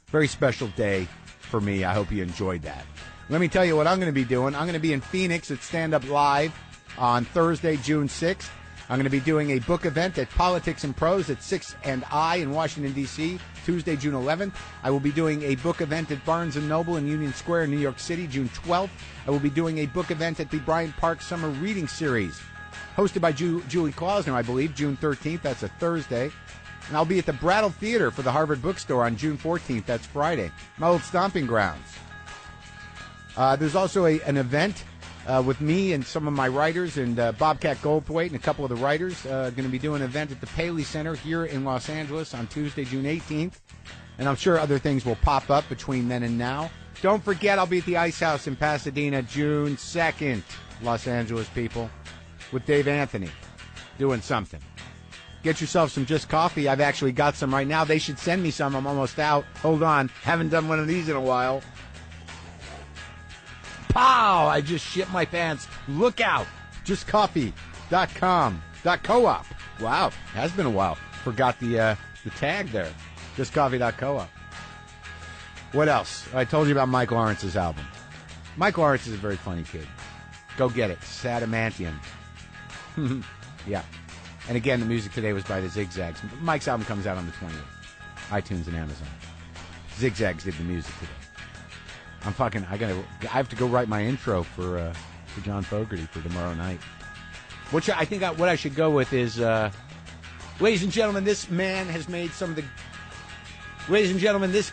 very special day for me. I hope you enjoyed that. Let me tell you what I'm going to be doing. I'm going to be in Phoenix at Stand Up Live on Thursday, June 6th. I'm going to be doing a book event at Politics and Prose at 6 and I in Washington, D.C., Tuesday, June 11th. I will be doing a book event at Barnes & Noble in Union Square in New York City, June 12th. I will be doing a book event at the Bryant Park Summer Reading Series, hosted by Julie Klausner, I believe, June 13th. That's a Thursday. And I'll be at the Brattle Theater for the Harvard Bookstore on June 14th. That's Friday. My old stomping grounds. There's also an event with me and some of my writers and Bobcat Goldthwait and a couple of the writers going to be doing an event at the Paley Center here in Los Angeles on Tuesday, June 18th. And I'm sure other things will pop up between then and now. Don't forget, I'll be at the Ice House in Pasadena June 2nd, Los Angeles people, with Dave Anthony doing something. Get yourself some Just Coffee. I've actually got some right now. They should send me some. I'm almost out. Hold on. Haven't done one of these in a while. Pow! I just shit my pants. Look out. JustCoffee.com. .coop. Wow. Has been a while. Forgot the tag there. JustCoffee.coop. What else? I told you about Mike Lawrence's album. Mike Lawrence is a very funny kid. Go get it. Sadamantium. Yeah. And again, the music today was by the Zigzags. Mike's album comes out on the 20th. iTunes and Amazon. Zigzags did the music today. I have to go write my intro for John Fogerty for tomorrow night. What I should go with is, ladies and gentlemen, this man has made some of the, ladies and gentlemen, this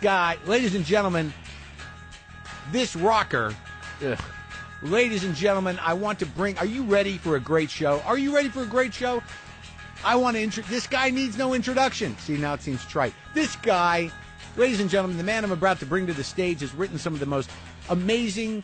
rocker, ladies and gentlemen, are you ready for a great show? Are you ready for a great show? This guy needs no introduction. See, now it seems trite. This guy, ladies and gentlemen, the man I'm about to bring to the stage has written some of the most amazing